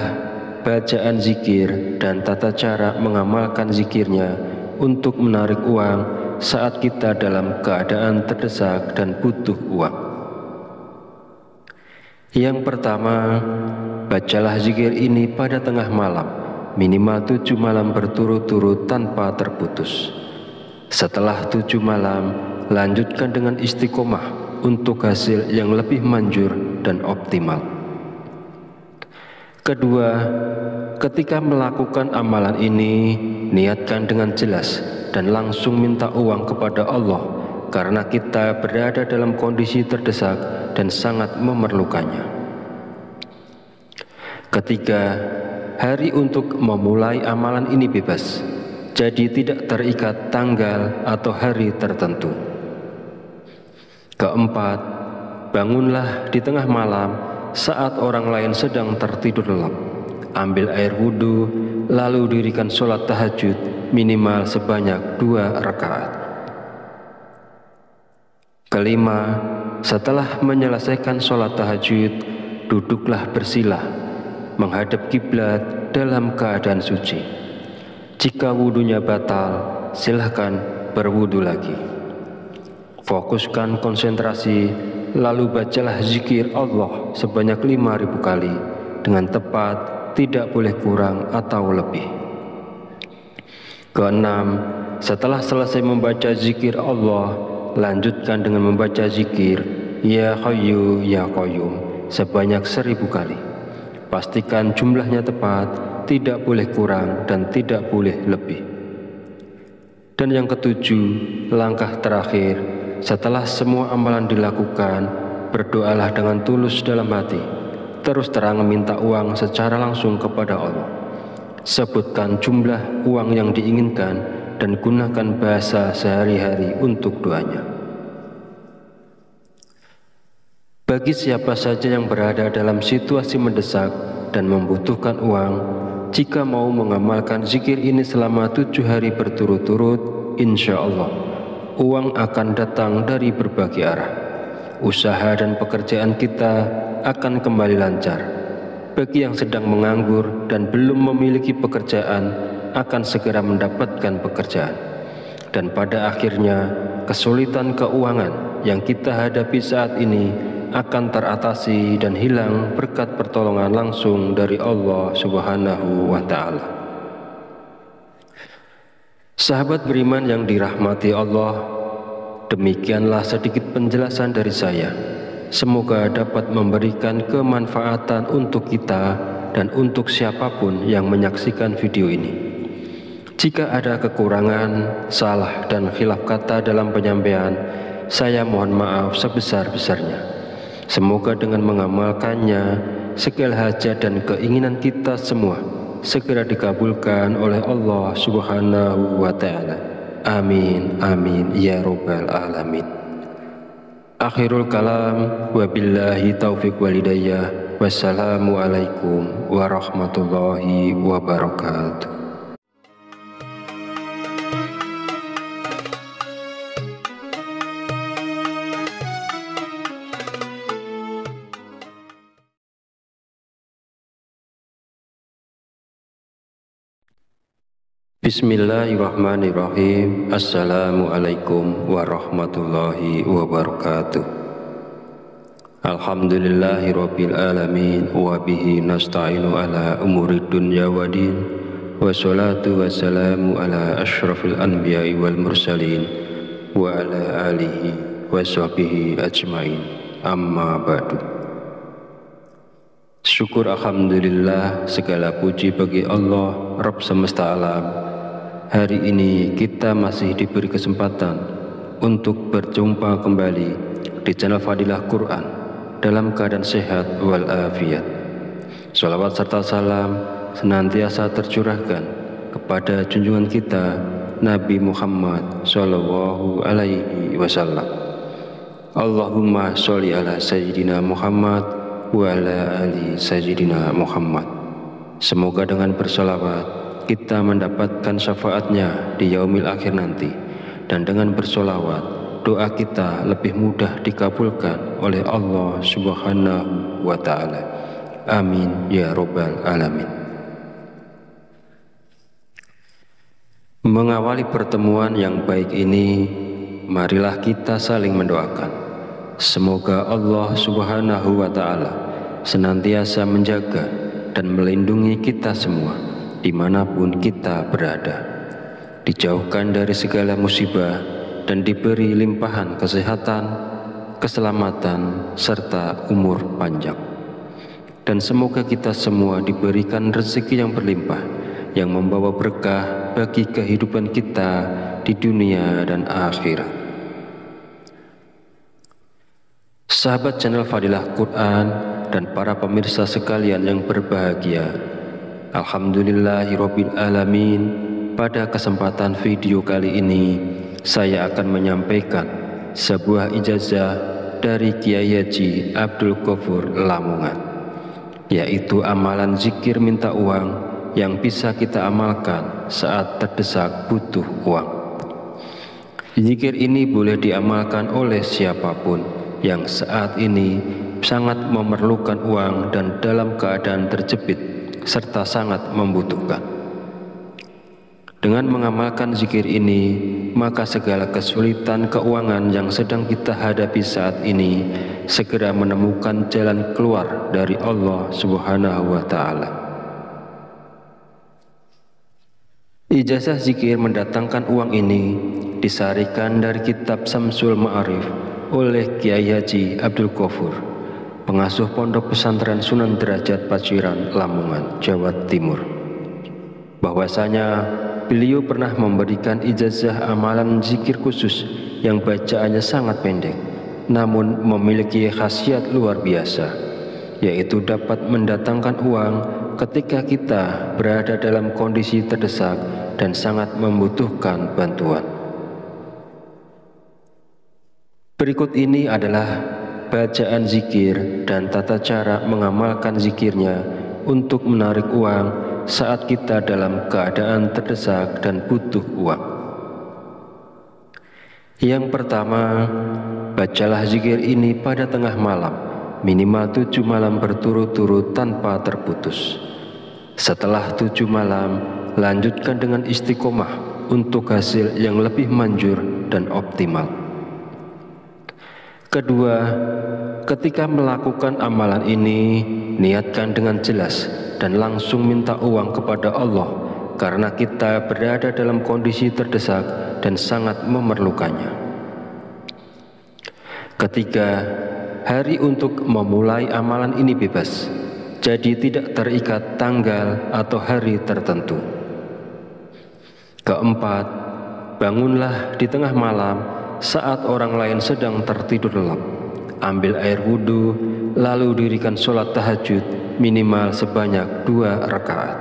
bacaan zikir dan tata cara mengamalkan zikirnya untuk menarik uang saat kita dalam keadaan terdesak dan butuh uang. Yang pertama, bacalah zikir ini pada tengah malam, minimal 7 malam berturut-turut tanpa terputus. Setelah 7 malam, lanjutkan dengan istiqomah untuk hasil yang lebih manjur dan optimal. Kedua, ketika melakukan amalan ini, niatkan dengan jelas dan langsung minta uang kepada Allah, karena kita berada dalam kondisi terdesak dan sangat memerlukannya. Ketiga, hari untuk memulai amalan ini bebas, jadi tidak terikat tanggal atau hari tertentu. Keempat, bangunlah di tengah malam saat orang lain sedang tertidur lelap. Ambil air wudhu, lalu dirikan sholat tahajud minimal sebanyak 2 rakaat. Kelima, setelah menyelesaikan sholat tahajud, duduklah bersilah, menghadap kiblat dalam keadaan suci. Jika wudhunya batal, silahkan berwudhu lagi. Fokuskan konsentrasi, lalu bacalah zikir Allah sebanyak 5.000 kali dengan tepat, tidak boleh kurang atau lebih. Keenam, setelah selesai membaca zikir Allah, lanjutkan dengan membaca zikir Ya Hayyu Ya Qayyum sebanyak 1.000 kali. Pastikan jumlahnya tepat, tidak boleh kurang dan tidak boleh lebih. Dan yang ketujuh, langkah terakhir, setelah semua amalan dilakukan, berdoalah dengan tulus dalam hati, terus terang meminta uang secara langsung kepada Allah. Sebutkan jumlah uang yang diinginkan dan gunakan bahasa sehari-hari untuk doanya. Bagi siapa saja yang berada dalam situasi mendesak dan membutuhkan uang, jika mau mengamalkan zikir ini selama 7 hari berturut-turut, insya Allah uang akan datang dari berbagai arah. Usaha dan pekerjaan kita akan kembali lancar. Bagi yang sedang menganggur dan belum memiliki pekerjaan, akan segera mendapatkan pekerjaan. Dan pada akhirnya, kesulitan keuangan yang kita hadapi saat ini akan teratasi dan hilang berkat pertolongan langsung dari Allah Subhanahu wa Ta'ala. Sahabat beriman yang dirahmati Allah, demikianlah sedikit penjelasan dari saya. Semoga dapat memberikan kemanfaatan untuk kita dan untuk siapapun yang menyaksikan video ini. Jika ada kekurangan, salah dan khilaf kata dalam penyampaian, saya mohon maaf sebesar-besarnya. Semoga dengan mengamalkannya, segala hajat dan keinginan kita semua segera dikabulkan oleh Allah Subhanahu wa Ta'ala. Amin, amin, ya Rabbal Alamin. Akhirul kalam, wabillahi taufiq walidayah. Wassalamualaikum warahmatullahi wabarakatuh. Bismillahirrahmanirrahim. Assalamualaikum warahmatullahi wabarakatuh. Alhamdulillahirabbil alamin wa bihi nasta'inu ala umuri dunya waddin. Wassalatu wassalamu ala asyrafil anbiya'i wal mursalin wa ala alihi wa sahbihi ajmain. Amma ba'du. Syukur alhamdulillah, segala puji bagi Allah Rabb semesta alam. Hari ini kita masih diberi kesempatan untuk berjumpa kembali di channel Fadilah Quran dalam keadaan sehat walafiat. Sholawat serta salam senantiasa tercurahkan kepada junjungan kita Nabi Muhammad Sallallahu Alaihi Wasallam. Allahumma sholli ala Sayyidina Muhammad wa ala ali Sayyidina Muhammad. Semoga dengan bersolawat kita mendapatkan syafaatnya di yaumil akhir nanti, dan dengan bersolawat doa kita lebih mudah dikabulkan oleh Allah Subhanahu wa Ta'ala. Amin ya Rabbal Alamin. Mengawali pertemuan yang baik ini, marilah kita saling mendoakan. Semoga Allah Subhanahu wa Ta'ala senantiasa menjaga dan melindungi kita semua dimanapun kita berada, dijauhkan dari segala musibah dan diberi limpahan kesehatan, keselamatan, serta umur panjang. Dan semoga kita semua diberikan rezeki yang berlimpah, yang membawa berkah bagi kehidupan kita di dunia dan akhirat. Sahabat channel Fadilah Quran dan para pemirsa sekalian yang berbahagia, alhamdulillahirabbil alamin. Pada kesempatan video kali ini, saya akan menyampaikan sebuah ijazah dari Kiai Haji Abdul Ghafur Lamongan, yaitu amalan zikir minta uang yang bisa kita amalkan saat terdesak butuh uang. Zikir ini boleh diamalkan oleh siapapun yang saat ini sangat memerlukan uang dan dalam keadaan terjepit serta sangat membutuhkan. Dengan mengamalkan zikir ini, maka segala kesulitan keuangan yang sedang kita hadapi saat ini segera menemukan jalan keluar dari Allah Subhanahu wa Ta'ala. Ijazah zikir mendatangkan uang ini disarikan dari kitab Samsul Ma'arif oleh Kiai Haji Abdul Ghafur, pengasuh Pondok Pesantren Sunan Derajat Paciran, Lamongan, Jawa Timur. Bahwasanya beliau pernah memberikan ijazah amalan zikir khusus yang bacaannya sangat pendek, namun memiliki khasiat luar biasa, yaitu dapat mendatangkan uang ketika kita berada dalam kondisi terdesak dan sangat membutuhkan bantuan. Berikut ini adalah bacaan zikir dan tata cara mengamalkan zikirnya untuk menarik uang saat kita dalam keadaan terdesak dan butuh uang. Yang pertama, bacalah zikir ini pada tengah malam, minimal 7 malam berturut-turut tanpa terputus. Setelah 7 malam, lanjutkan dengan istiqomah untuk hasil yang lebih manjur dan optimal. Kedua, ketika melakukan amalan ini, niatkan dengan jelas dan langsung minta uang kepada Allah karena kita berada dalam kondisi terdesak dan sangat memerlukannya. Ketiga, hari untuk memulai amalan ini bebas, jadi tidak terikat tanggal atau hari tertentu. Keempat, bangunlah di tengah malam saat orang lain sedang tertidur lelap. Ambil air wudhu, lalu dirikan sholat tahajud minimal sebanyak 2 rakaat.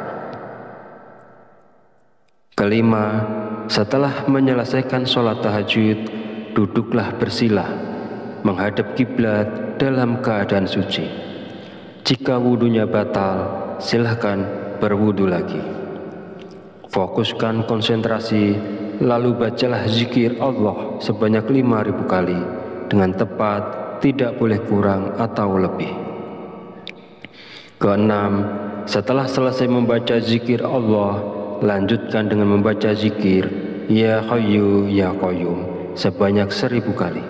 Kelima, setelah menyelesaikan sholat tahajud, duduklah bersila, menghadap kiblat dalam keadaan suci. Jika wudhunya batal, silahkan berwudhu lagi. Fokuskan konsentrasi, lalu bacalah zikir Allah sebanyak 5.000 kali dengan tepat, tidak boleh kurang atau lebih. Keenam, setelah selesai membaca zikir Allah, lanjutkan dengan membaca zikir Ya Hayyu Ya Qayyum sebanyak 1.000 kali.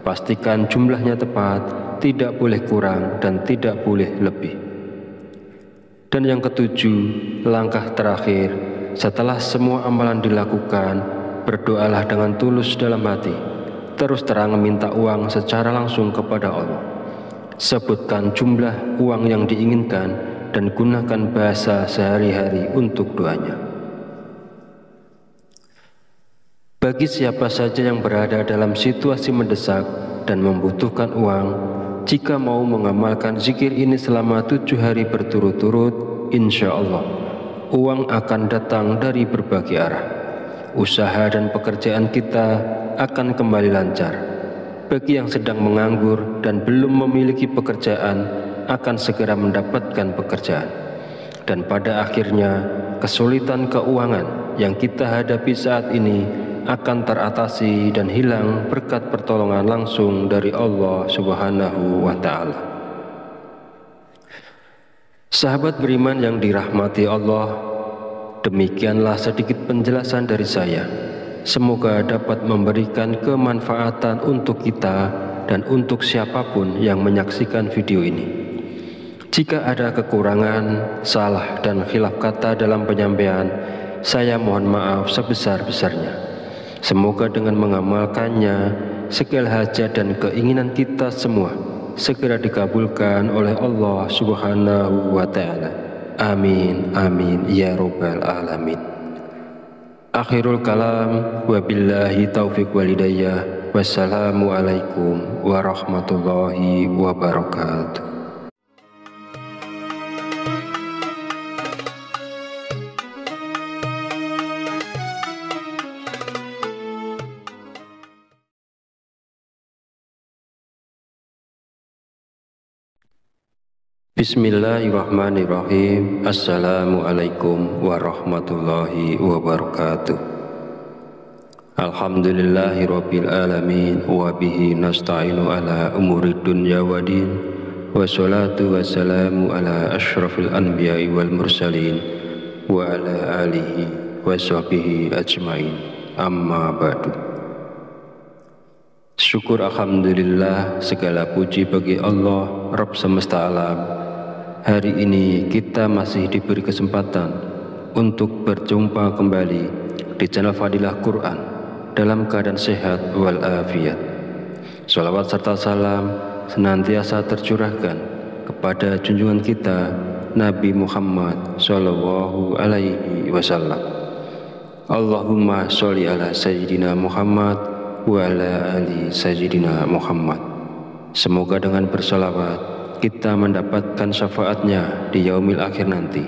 Pastikan jumlahnya tepat, tidak boleh kurang dan tidak boleh lebih. Dan yang ketujuh, langkah terakhir, setelah semua amalan dilakukan, berdoalah dengan tulus dalam hati, terus terang minta uang secara langsung kepada Allah. Sebutkan jumlah uang yang diinginkan dan gunakan bahasa sehari-hari untuk doanya. Bagi siapa saja yang berada dalam situasi mendesak dan membutuhkan uang, jika mau mengamalkan zikir ini selama 7 hari berturut-turut, insya Allah uang akan datang dari berbagai arah. Usaha dan pekerjaan kita akan kembali lancar. Bagi yang sedang menganggur dan belum memiliki pekerjaan, akan segera mendapatkan pekerjaan. Dan pada akhirnya, kesulitan keuangan yang kita hadapi saat ini akan teratasi dan hilang berkat pertolongan langsung dari Allah Subhanahu wa Ta'ala. Sahabat beriman yang dirahmati Allah, demikianlah sedikit penjelasan dari saya. Semoga dapat memberikan kemanfaatan untuk kita dan untuk siapapun yang menyaksikan video ini. Jika ada kekurangan, salah dan khilaf kata dalam penyampaian, saya mohon maaf sebesar-besarnya. Semoga dengan mengamalkannya, segala hajat dan keinginan kita semua segera dikabulkan oleh Allah Subhanahu wa Ta'ala. Amin, amin, ya Rabbal Alamin. Akhirul kalam, wabillahi taufiq walhidayah. Wassalamualaikum warahmatullahi wabarakatuh. Bismillahirrahmanirrahim. Assalamualaikum warahmatullahi wabarakatuh. Alhamdulillahirabbil alamin wa bihi nasta'inu ala umuri dunya waddin. Wassalatu wassalamu ala asyrafil anbiya'i wal mursalin wa ala alihi wa sahbihi ajmain. Amma ba'du. Syukur alhamdulillah, segala puji bagi Allah Rabb semesta alam. Hari ini kita masih diberi kesempatan untuk berjumpa kembali di channel Fadilah Quran dalam keadaan sehat walafiat. Salawat serta salam senantiasa tercurahkan kepada junjungan kita Nabi Muhammad Sallallahu Alaihi Wasallam. Allahumma sholli ala Sayyidina Muhammad wa ala ali Sayyidina Muhammad. Semoga dengan bersolawat kita mendapatkan syafaatnya di yaumil akhir nanti,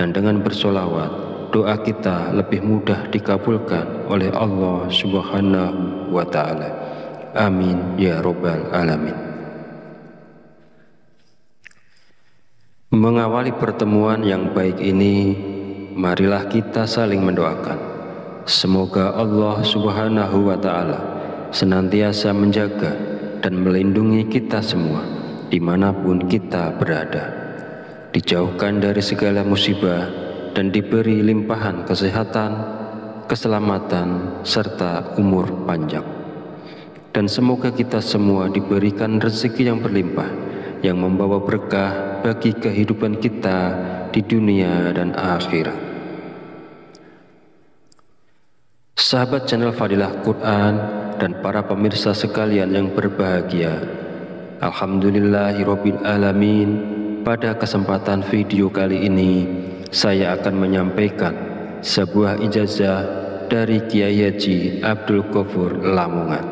dan dengan bersolawat doa kita lebih mudah dikabulkan oleh Allah Subhanahu wa Ta'ala. Amin ya Rabbal Alamin. Mengawali pertemuan yang baik ini, marilah kita saling mendoakan. Semoga Allah Subhanahu wa Ta'ala senantiasa menjaga dan melindungi kita semua dimanapun kita berada, dijauhkan dari segala musibah dan diberi limpahan kesehatan, keselamatan, serta umur panjang. Dan semoga kita semua diberikan rezeki yang berlimpah, yang membawa berkah bagi kehidupan kita di dunia dan akhirat. Sahabat channel Fadilah Quran dan para pemirsa sekalian yang berbahagia, Alhamdulillahirabbil alamin. Pada kesempatan video kali ini saya akan menyampaikan sebuah ijazah dari Kiai Haji Abdul Ghafur Lamongan,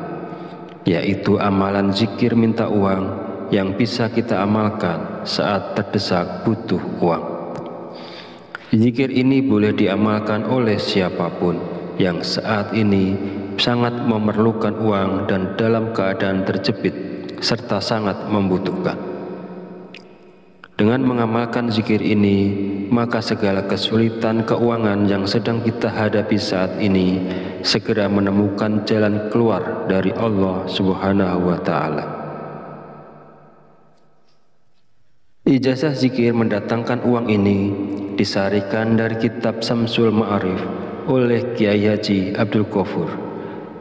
yaitu amalan zikir minta uang yang bisa kita amalkan saat terdesak butuh uang. Zikir ini boleh diamalkan oleh siapapun yang saat ini sangat memerlukan uang dan dalam keadaan terjepit serta sangat membutuhkan. Dengan mengamalkan zikir ini, maka segala kesulitan keuangan yang sedang kita hadapi saat ini segera menemukan jalan keluar dari Allah Subhanahu wa Ta'ala. Ijazah zikir mendatangkan uang ini disarikan dari kitab Samsul Ma'arif oleh Kiai Haji Abdul Ghafur,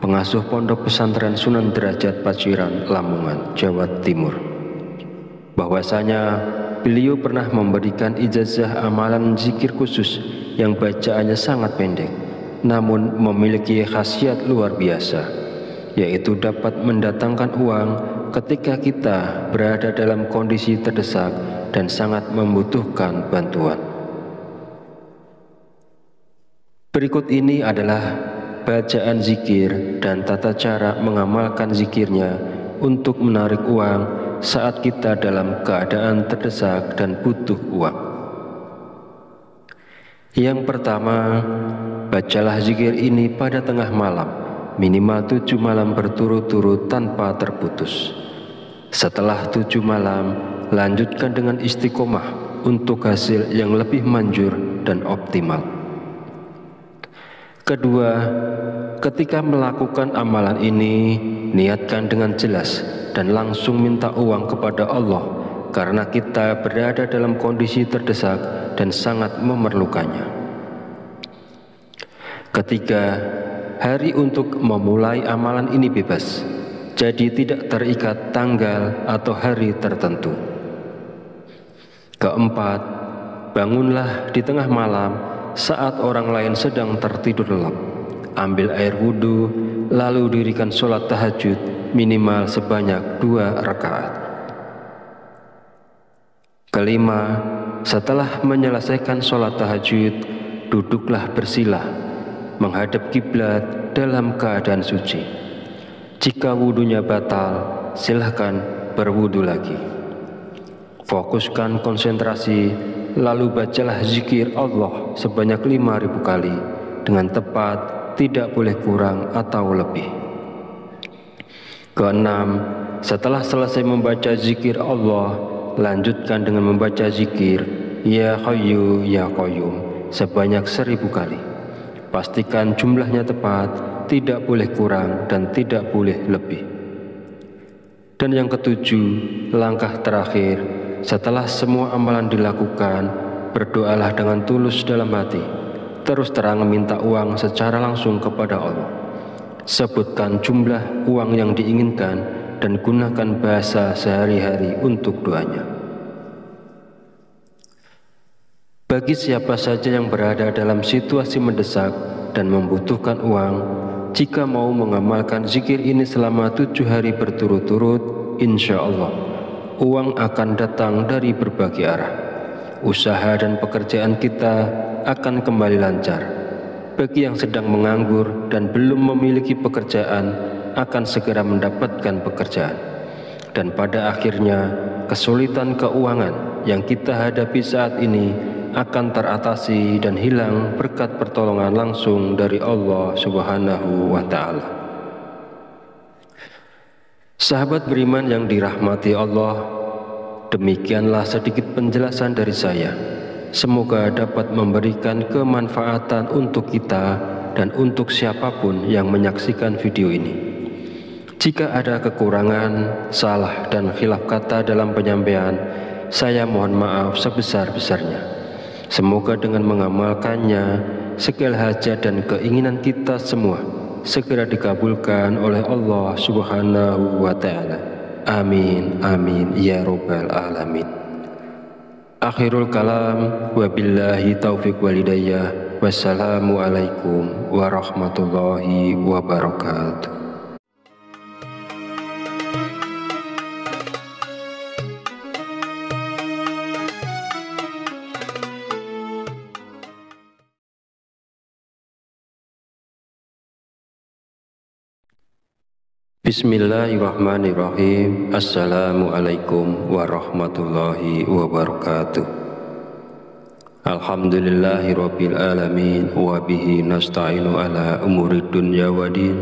pengasuh Pondok Pesantren Sunan Derajat Paciran, Lamongan, Jawa Timur. Bahwasanya beliau pernah memberikan ijazah amalan zikir khusus yang bacaannya sangat pendek, namun memiliki khasiat luar biasa, yaitu dapat mendatangkan uang ketika kita berada dalam kondisi terdesak dan sangat membutuhkan bantuan. Berikut ini adalah bacaan zikir dan tata cara mengamalkan zikirnya untuk menarik uang saat kita dalam keadaan terdesak dan butuh uang. Yang pertama, bacalah zikir ini pada tengah malam, minimal 7 malam berturut-turut tanpa terputus. Setelah 7 malam, lanjutkan dengan istiqomah untuk hasil yang lebih manjur dan optimal. Kedua, ketika melakukan amalan ini, niatkan dengan jelas dan langsung minta uang kepada Allah karena kita berada dalam kondisi terdesak dan sangat memerlukannya. Ketiga, hari untuk memulai amalan ini bebas, jadi tidak terikat tanggal atau hari tertentu. Keempat, bangunlah di tengah malam saat orang lain sedang tertidur lelap. Ambil air wudhu, lalu dirikan sholat tahajud minimal sebanyak 2 rakaat. Kelima, setelah menyelesaikan sholat tahajud, duduklah bersila menghadap kiblat dalam keadaan suci. Jika wudhunya batal, silahkan berwudhu lagi. Fokuskan konsentrasi, lalu bacalah zikir Allah sebanyak 5.000 kali dengan tepat, tidak boleh kurang atau lebih. Keenam, setelah selesai membaca zikir Allah, lanjutkan dengan membaca zikir Ya Hayyu Ya Qayyum sebanyak 1.000 kali. Pastikan jumlahnya tepat, tidak boleh kurang dan tidak boleh lebih. Dan yang ketujuh, langkah terakhir, setelah semua amalan dilakukan, berdoalah dengan tulus dalam hati, terus terang meminta uang secara langsung kepada Allah. Sebutkan jumlah uang yang diinginkan dan gunakan bahasa sehari-hari untuk doanya. Bagi siapa saja yang berada dalam situasi mendesak dan membutuhkan uang, jika mau mengamalkan zikir ini selama 7 hari berturut-turut, insya Allah uang akan datang dari berbagai arah. Usaha dan pekerjaan kita akan kembali lancar. Bagi yang sedang menganggur dan belum memiliki pekerjaan, akan segera mendapatkan pekerjaan. Dan pada akhirnya, kesulitan keuangan yang kita hadapi saat ini akan teratasi dan hilang berkat pertolongan langsung dari Allah Subhanahu wa Ta'ala. Sahabat beriman yang dirahmati Allah, demikianlah sedikit penjelasan dari saya. Semoga dapat memberikan kemanfaatan untuk kita dan untuk siapapun yang menyaksikan video ini. Jika ada kekurangan, salah dan khilaf kata dalam penyampaian, saya mohon maaf sebesar-besarnya. Semoga dengan mengamalkannya, segala hajat dan keinginan kita semua segera dikabulkan oleh Allah Subhanahu wa Ta'ala. Amin, amin, ya Rabbal Alamin. Akhirul kalam, wabillahi taufiq walidayah, wassalamualaikum warahmatullahi wabarakatuh. Bismillahirrahmanirrahim. Assalamualaikum warahmatullahi wabarakatuh. Alhamdulillahirabbil alamin wa bihi nasta'inu ala umurid dunya waddin.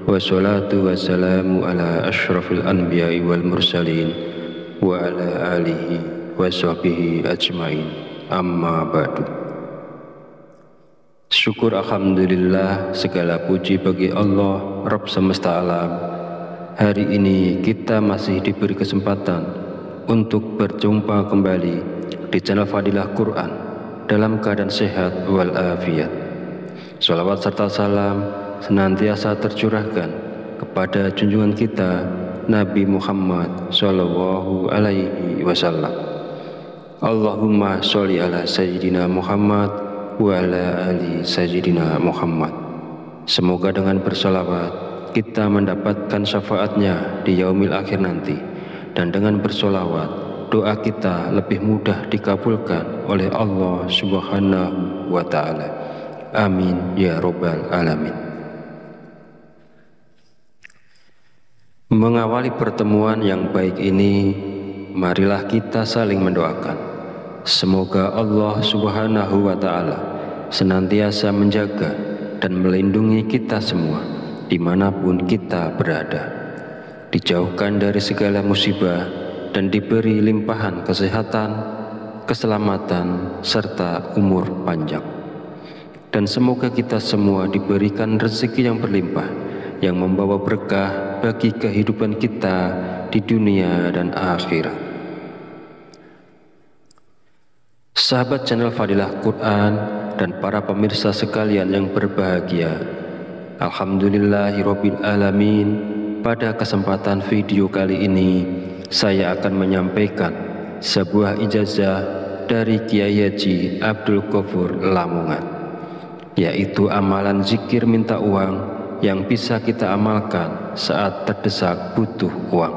Wassalatu wassalamu ala asyrafil anbiya'i wal mursalin wa ala alihi wa sahbihi ajmain. Amma ba'du. Syukur alhamdulillah, segala puji bagi Allah Rabb semesta alam. Hari ini kita masih diberi kesempatan untuk berjumpa kembali di channel Fadilah Quran dalam keadaan sehat walafiat. Shalawat serta salam senantiasa tercurahkan kepada junjungan kita Nabi Muhammad Sallallahu Alaihi Wasallam. Allahumma sholli ala Sayyidina Muhammad wa ala ali Sayyidina Muhammad. Semoga dengan bersolawat kita mendapatkan syafaatnya di yaumil akhir nanti, dan dengan bersolawat doa kita lebih mudah dikabulkan oleh Allah Subhanahu wa Ta'ala. Amin ya Rabbal Alamin. Mengawali pertemuan yang baik ini, marilah kita saling mendoakan. Semoga Allah Subhanahu wa Ta'ala senantiasa menjaga dan melindungi kita semua dimanapun kita berada, dijauhkan dari segala musibah dan diberi limpahan kesehatan, keselamatan, serta umur panjang. Dan semoga kita semua diberikan rezeki yang berlimpah, yang membawa berkah bagi kehidupan kita di dunia dan akhirat. Sahabat channel Fadilah Quran dan para pemirsa sekalian yang berbahagia, alhamdulillahirabbil alamin. Pada kesempatan video kali ini saya akan menyampaikan sebuah ijazah dari Kiai Haji Abdul Ghafur Lamongan, yaitu amalan zikir minta uang yang bisa kita amalkan saat terdesak butuh uang.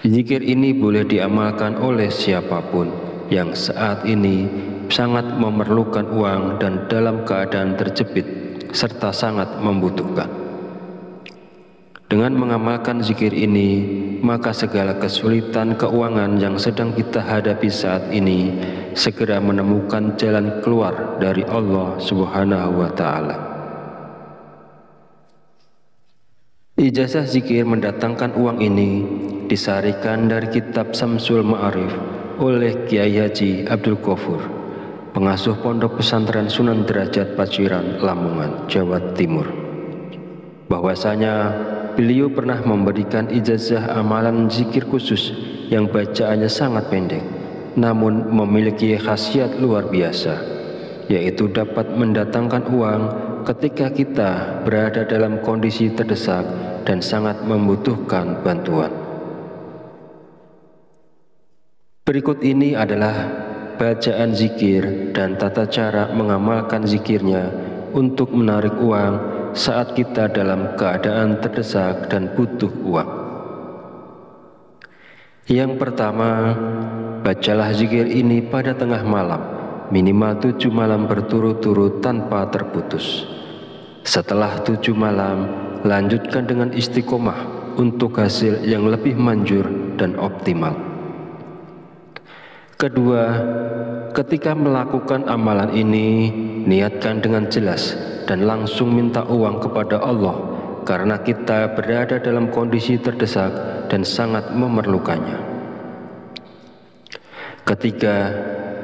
Zikir ini boleh diamalkan oleh siapapun yang saat ini sangat memerlukan uang dan dalam keadaan terjepit serta sangat membutuhkan. Dengan mengamalkan zikir ini, maka segala kesulitan keuangan yang sedang kita hadapi saat ini segera menemukan jalan keluar dari Allah Subhanahu wa Ta'ala. Ijazah zikir mendatangkan uang ini disarikan dari kitab Samsul Ma'arif oleh Kiai Haji Abdul Ghafur, pengasuh Pondok Pesantren Sunan Derajat Paciran, Lamongan, Jawa Timur, bahwasanya beliau pernah memberikan ijazah amalan zikir khusus yang bacaannya sangat pendek, namun memiliki khasiat luar biasa, yaitu dapat mendatangkan uang ketika kita berada dalam kondisi terdesak dan sangat membutuhkan bantuan. Berikut ini adalah bacaan zikir dan tata cara mengamalkan zikirnya untuk menarik uang saat kita dalam keadaan terdesak dan butuh uang. Yang pertama, bacalah zikir ini pada tengah malam, minimal 7 malam berturut-turut tanpa terputus. Setelah 7 malam, lanjutkan dengan istiqomah untuk hasil yang lebih manjur dan optimal. Kedua, ketika melakukan amalan ini, niatkan dengan jelas dan langsung minta uang kepada Allah, karena kita berada dalam kondisi terdesak dan sangat memerlukannya. Ketiga,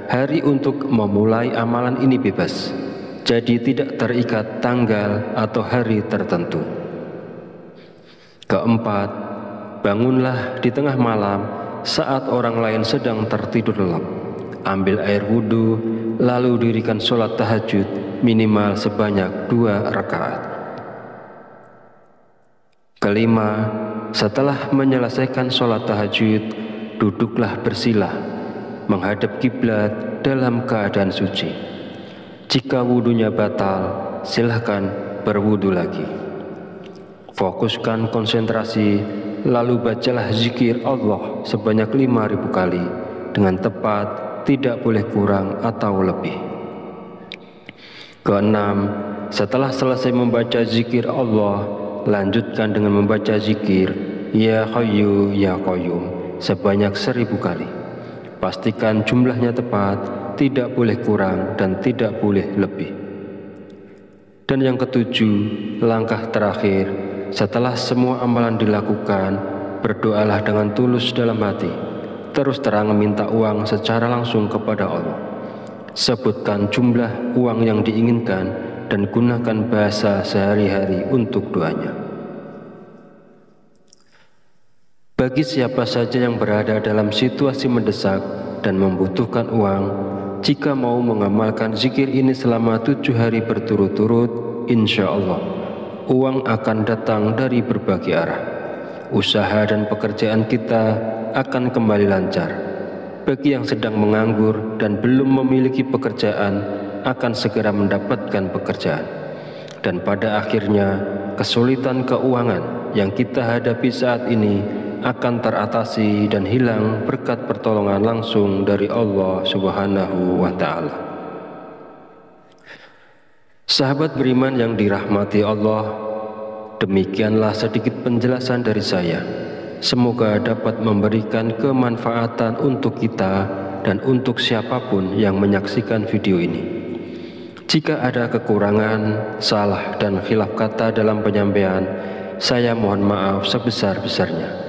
hari untuk memulai amalan ini bebas, jadi tidak terikat tanggal atau hari tertentu. Keempat, bangunlah di tengah malam saat orang lain sedang tertidur lelap. Ambil air wudhu, lalu dirikan sholat tahajud minimal sebanyak 2 rakaat. Kelima, setelah menyelesaikan sholat tahajud, duduklah bersila, menghadap kiblat dalam keadaan suci. Jika wudhunya batal, silahkan berwudhu lagi. Fokuskan konsentrasi, lalu bacalah zikir Allah sebanyak 5.000 kali dengan tepat, tidak boleh kurang atau lebih. Keenam, setelah selesai membaca zikir Allah, lanjutkan dengan membaca zikir Ya Hayyu Ya Qayyum sebanyak 1.000 kali. Pastikan jumlahnya tepat, tidak boleh kurang dan tidak boleh lebih. Dan yang ketujuh, langkah terakhir, setelah semua amalan dilakukan, berdoalah dengan tulus dalam hati. Terus terang meminta uang secara langsung kepada Allah. Sebutkan jumlah uang yang diinginkan dan gunakan bahasa sehari-hari untuk doanya. Bagi siapa saja yang berada dalam situasi mendesak dan membutuhkan uang, jika mau mengamalkan zikir ini selama 7 hari berturut-turut, insya Allah uang akan datang dari berbagai arah. Usaha dan pekerjaan kita akan kembali lancar. Bagi yang sedang menganggur dan belum memiliki pekerjaan, akan segera mendapatkan pekerjaan. Dan pada akhirnya, kesulitan keuangan yang kita hadapi saat ini akan teratasi dan hilang berkat pertolongan langsung dari Allah Subhanahu wa Ta'ala. Sahabat beriman yang dirahmati Allah, demikianlah sedikit penjelasan dari saya. Semoga dapat memberikan kemanfaatan untuk kita dan untuk siapapun yang menyaksikan video ini. Jika ada kekurangan, salah dan khilaf kata dalam penyampaian, saya mohon maaf sebesar-besarnya.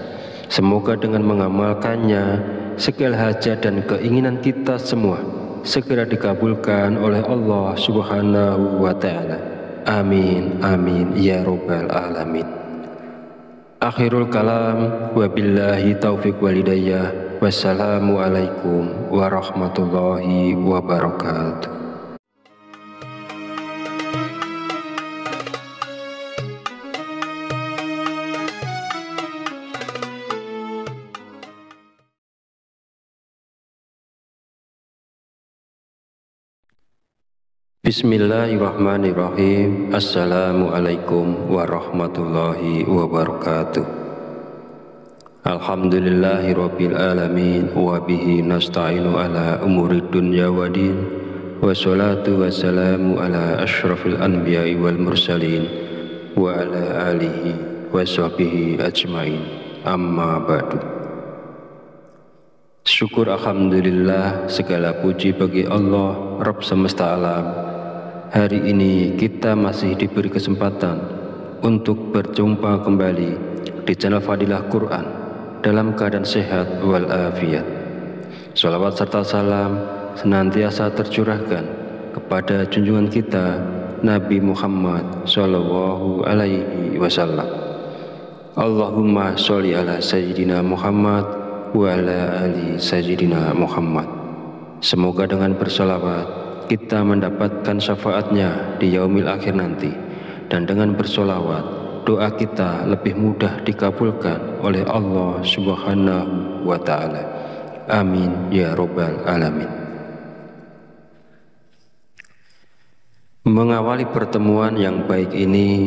Semoga dengan mengamalkannya, segala hajat dan keinginan kita semua segera dikabulkan oleh Allah Subhanahu wa Ta'ala. Amin, amin, ya Rabbal Alamin. Akhirul kalam, wabillahi taufiq walidayah, wassalamu alaikum warahmatullahi wabarakatuh. Bismillahirrahmanirrahim. Assalamualaikum warahmatullahi wabarakatuh. Alhamdulillahirabbil alamin wa bihi nasta'inu ala umuri dunya waddin. Wassalatu wassalamu ala asyrafil anbiya'i wal mursalin wa ala alihi wa sahbihi ajmain. Amma ba'du. Syukur alhamdulillah, segala puji bagi Allah Rabb semesta alam. Hari ini kita masih diberi kesempatan untuk berjumpa kembali di channel Fadilah Quran dalam keadaan sehat walafiat. Shalawat serta salam senantiasa tercurahkan kepada junjungan kita Nabi Muhammad Sallallahu Alaihi Wasallam. Allahumma sholli ala Sayyidina Muhammad wa ala ali Sayyidina Muhammad. Semoga dengan bersolawat kita mendapatkan syafaatnya di yaumil akhir nanti, dan dengan bersolawat doa kita lebih mudah dikabulkan oleh Allah Subhanahu wa Ta'ala. Amin ya Rabbal Alamin. Mengawali pertemuan yang baik ini,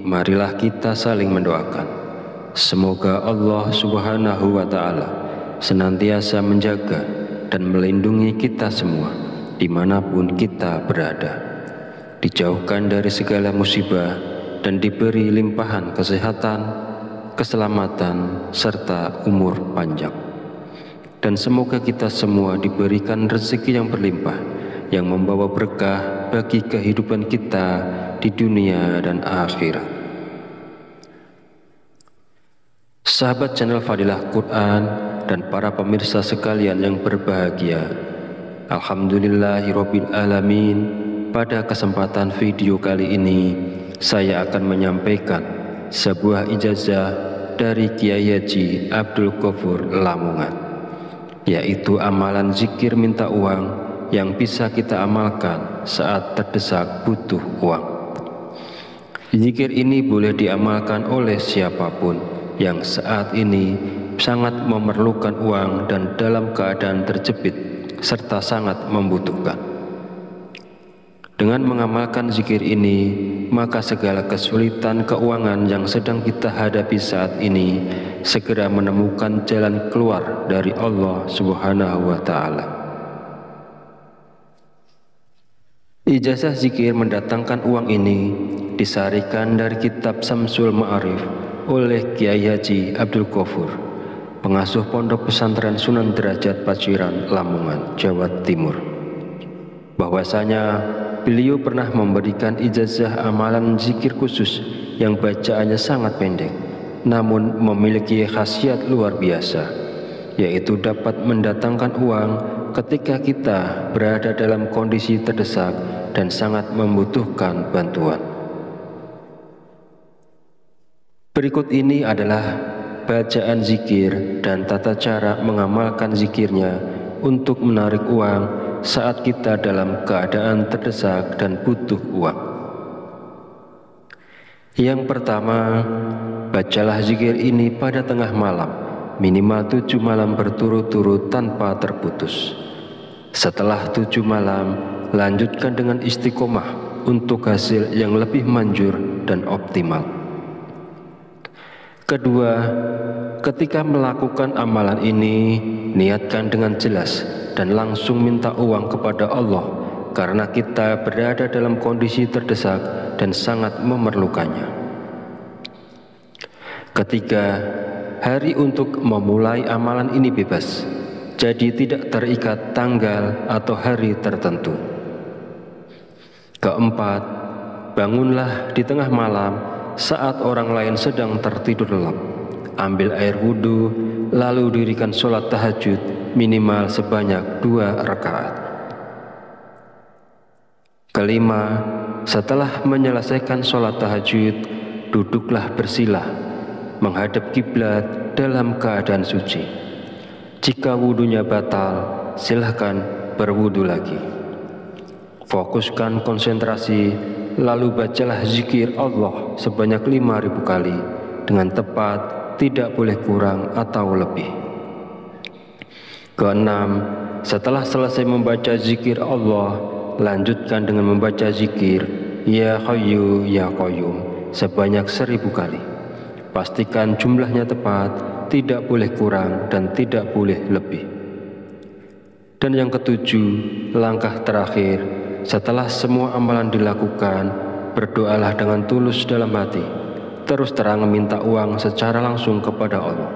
marilah kita saling mendoakan. Semoga Allah Subhanahu wa Ta'ala senantiasa menjaga dan melindungi kita semua dimanapun kita berada, dijauhkan dari segala musibah dan diberi limpahan kesehatan, keselamatan, serta umur panjang. Dan semoga kita semua diberikan rezeki yang berlimpah, yang membawa berkah bagi kehidupan kita di dunia dan akhirat. Sahabat channel Fadilah Quran dan para pemirsa sekalian yang berbahagia. Alhamdulillahirabbil alamin. Pada kesempatan video kali ini saya akan menyampaikan sebuah ijazah dari Kiai Haji Abdul Ghafur Lamongan, yaitu amalan zikir minta uang yang bisa kita amalkan saat terdesak butuh uang. Zikir ini boleh diamalkan oleh siapapun yang saat ini sangat memerlukan uang dan dalam keadaan terjepit serta sangat membutuhkan. Dengan mengamalkan zikir ini, maka segala kesulitan keuangan yang sedang kita hadapi saat ini segera menemukan jalan keluar dari Allah Subhanahu wa Ta'ala. Ijazah zikir mendatangkan uang ini disarikan dari kitab Samsul Ma'arif oleh Kiai Haji Abdul Ghafur, pengasuh Pondok Pesantren Sunan Derajat Paciran, Lamongan, Jawa Timur. Bahwasanya beliau pernah memberikan ijazah amalan zikir khusus yang bacaannya sangat pendek, namun memiliki khasiat luar biasa, yaitu dapat mendatangkan uang ketika kita berada dalam kondisi terdesak dan sangat membutuhkan bantuan. Berikut ini adalah bacaan zikir dan tata cara mengamalkan zikirnya untuk menarik uang saat kita dalam keadaan terdesak dan butuh uang. Yang pertama, bacalah zikir ini pada tengah malam, minimal 7 malam berturut-turut tanpa terputus. Setelah 7 malam, lanjutkan dengan istiqomah untuk hasil yang lebih manjur dan optimal. Kedua, ketika melakukan amalan ini, niatkan dengan jelas dan langsung minta uang kepada Allah karena kita berada dalam kondisi terdesak dan sangat memerlukannya. Ketiga, hari untuk memulai amalan ini bebas, jadi tidak terikat tanggal atau hari tertentu. Keempat, bangunlah di tengah malam saat orang lain sedang tertidur lelap. Ambil air wudhu, lalu dirikan sholat tahajud minimal sebanyak 2 rakaat. Kelima, setelah menyelesaikan sholat tahajud, duduklah bersila, menghadap kiblat dalam keadaan suci. Jika wudhunya batal, silahkan berwudhu lagi. Fokuskan konsentrasi, lalu bacalah zikir Allah sebanyak 5.000 kali dengan tepat, tidak boleh kurang atau lebih. Keenam, setelah selesai membaca zikir Allah, lanjutkan dengan membaca zikir Ya Hayyu Ya Qayyum sebanyak 1.000 kali. Pastikan jumlahnya tepat, tidak boleh kurang dan tidak boleh lebih. Dan yang ketujuh, langkah terakhir, setelah semua amalan dilakukan, berdoalah dengan tulus dalam hati, terus terang minta uang secara langsung kepada Allah.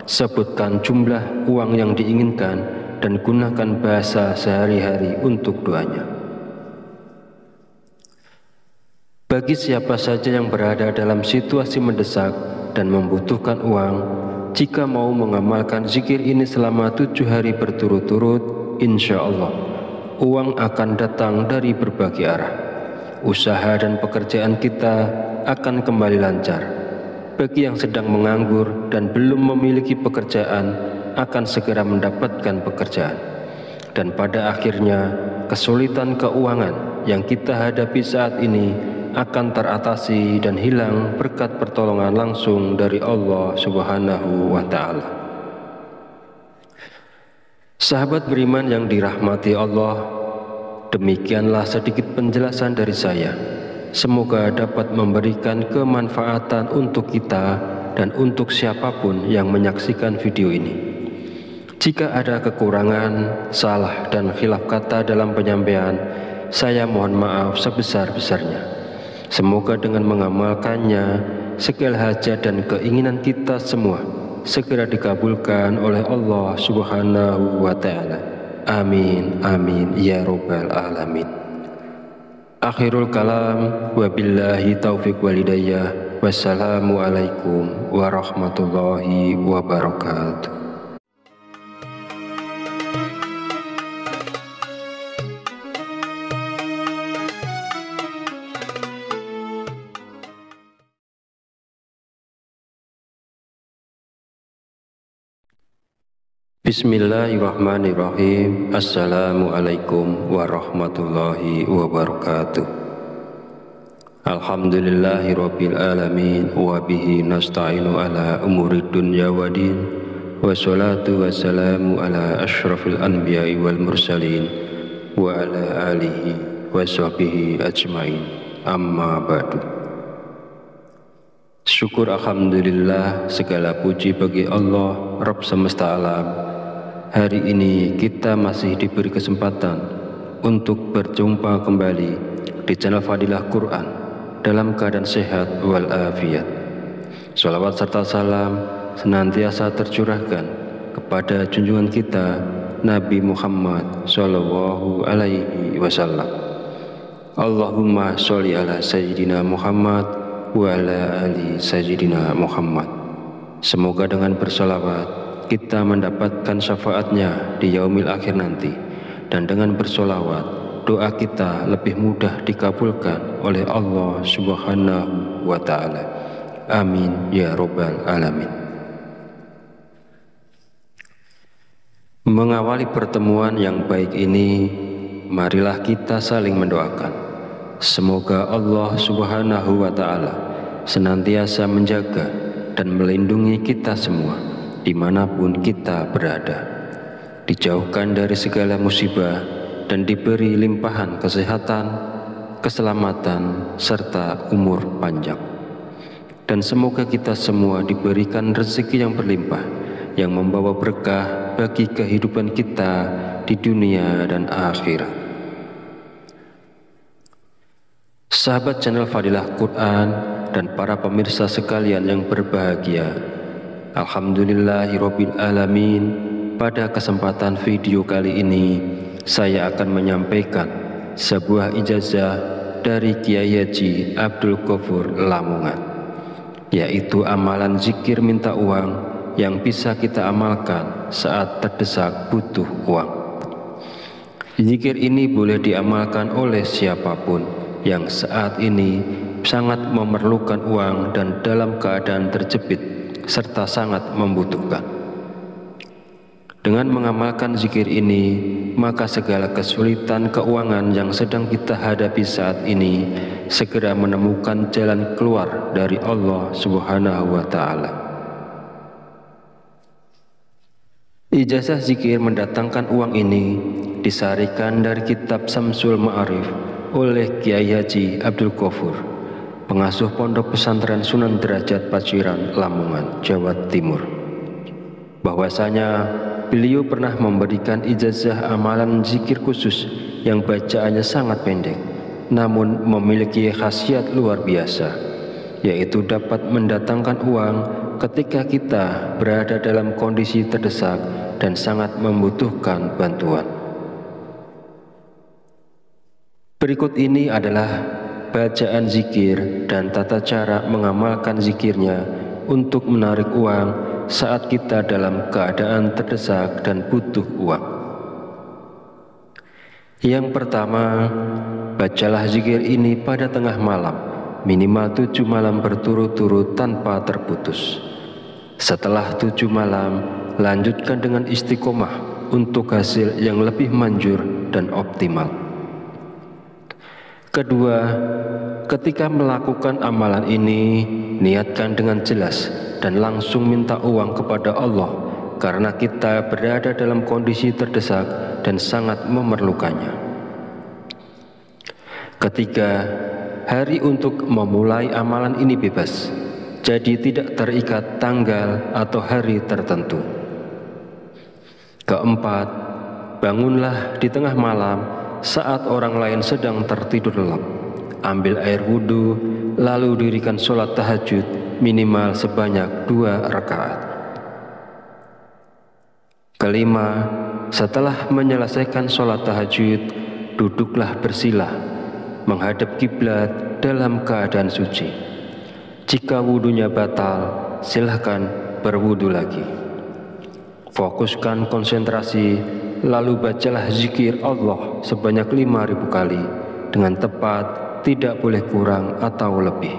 Sebutkan jumlah uang yang diinginkan dan gunakan bahasa sehari-hari untuk doanya. Bagi siapa saja yang berada dalam situasi mendesak dan membutuhkan uang, jika mau mengamalkan zikir ini selama 7 hari berturut-turut, insya Allah uang akan datang dari berbagai arah. Usaha dan pekerjaan kita akan kembali lancar. Bagi yang sedang menganggur dan belum memiliki pekerjaan, akan segera mendapatkan pekerjaan. Dan pada akhirnya, kesulitan keuangan yang kita hadapi saat ini akan teratasi dan hilang berkat pertolongan langsung dari Allah Subhanahu wa Ta'ala. Sahabat beriman yang dirahmati Allah, demikianlah sedikit penjelasan dari saya. Semoga dapat memberikan kemanfaatan untuk kita dan untuk siapapun yang menyaksikan video ini. Jika ada kekurangan, salah dan khilaf kata dalam penyampaian, saya mohon maaf sebesar-besarnya. Semoga dengan mengamalkannya, segala hajat dan keinginan kita semua segera dikabulkan oleh Allah Subhanahu wa Ta'ala. Amin, amin, ya Rabbal Alamin. Akhirul kalam, wabillahi taufiq walhidayah. Wassalamualaikum warahmatullahi wabarakatuh. Bismillahirrahmanirrahim. Assalamualaikum warahmatullahi wabarakatuh. Alhamdulillahirabbil alamin wa bihi nasta'inu ala umuri dunya waddin. Wassalatu wassalamu ala asyrafil anbiya'i wal mursalin wa ala alihi wa sahbihi ajmain. Amma ba'du. Syukur alhamdulillah, segala puji bagi Allah Rabb semesta alam. Hari ini kita masih diberi kesempatan untuk berjumpa kembali di channel Fadilah Quran dalam keadaan sehat walafiat. Salawat serta salam senantiasa tercurahkan kepada junjungan kita Nabi Muhammad Sallallahu Alaihi Wasallam. Allahumma sholli ala Sayyidina Muhammad wa ala ali Sayyidina Muhammad. Semoga dengan bersolawat kita mendapatkan syafaatnya di yaumil akhir nanti, dan dengan bersolawat doa kita lebih mudah dikabulkan oleh Allah Subhanahu wa Ta'ala. Amin ya Rabbal Alamin. Mengawali pertemuan yang baik ini, marilah kita saling mendoakan. Semoga Allah Subhanahu wa Ta'ala senantiasa menjaga dan melindungi kita semua dimanapun kita berada, dijauhkan dari segala musibah dan diberi limpahan kesehatan, keselamatan, serta umur panjang. Dan semoga kita semua diberikan rezeki yang berlimpah, yang membawa berkah bagi kehidupan kita di dunia dan akhirat. Sahabat channel Fadilah Quran dan para pemirsa sekalian yang berbahagia, alhamdulillahirabbil alamin. Pada kesempatan video kali ini saya akan menyampaikan sebuah ijazah dari Kiai Haji Abdul Ghafur Lamongan, yaitu amalan zikir minta uang yang bisa kita amalkan saat terdesak butuh uang. Zikir ini boleh diamalkan oleh siapapun yang saat ini sangat memerlukan uang dan dalam keadaan terjepit serta sangat membutuhkan. Dengan mengamalkan zikir ini, maka segala kesulitan keuangan yang sedang kita hadapi saat ini segera menemukan jalan keluar dari Allah Subhanahu wa Ta'ala. Ijazah zikir mendatangkan uang ini disarikan dari kitab Samsul Ma'arif oleh Kiai Haji Abdul Ghafur, pengasuh Pondok Pesantren Sunan Derajat Paciran, Lamongan, Jawa Timur. Bahwasanya beliau pernah memberikan ijazah amalan zikir khusus yang bacaannya sangat pendek, namun memiliki khasiat luar biasa, yaitu dapat mendatangkan uang ketika kita berada dalam kondisi terdesak dan sangat membutuhkan bantuan. Berikut ini adalah bacaan zikir dan tata cara mengamalkan zikirnya untuk menarik uang saat kita dalam keadaan terdesak dan butuh uang. Yang pertama, bacalah zikir ini pada tengah malam, minimal 7 malam berturut-turut tanpa terputus. Setelah 7 malam, lanjutkan dengan istiqomah untuk hasil yang lebih manjur dan optimal. Kedua, ketika melakukan amalan ini, niatkan dengan jelas dan langsung minta uang kepada Allah, karena kita berada dalam kondisi terdesak dan sangat memerlukannya. Ketiga, hari untuk memulai amalan ini bebas, jadi tidak terikat tanggal atau hari tertentu. Keempat, bangunlah di tengah malam saat orang lain sedang tertidur lelap. Ambil air wudhu, lalu dirikan sholat tahajud minimal sebanyak 2 rakaat. Kelima, setelah menyelesaikan sholat tahajud, duduklah bersila, menghadap kiblat dalam keadaan suci. Jika wudhunya batal, silahkan berwudhu lagi. Fokuskan konsentrasi, lalu bacalah zikir Allah sebanyak 5.000 kali dengan tepat, tidak boleh kurang atau lebih.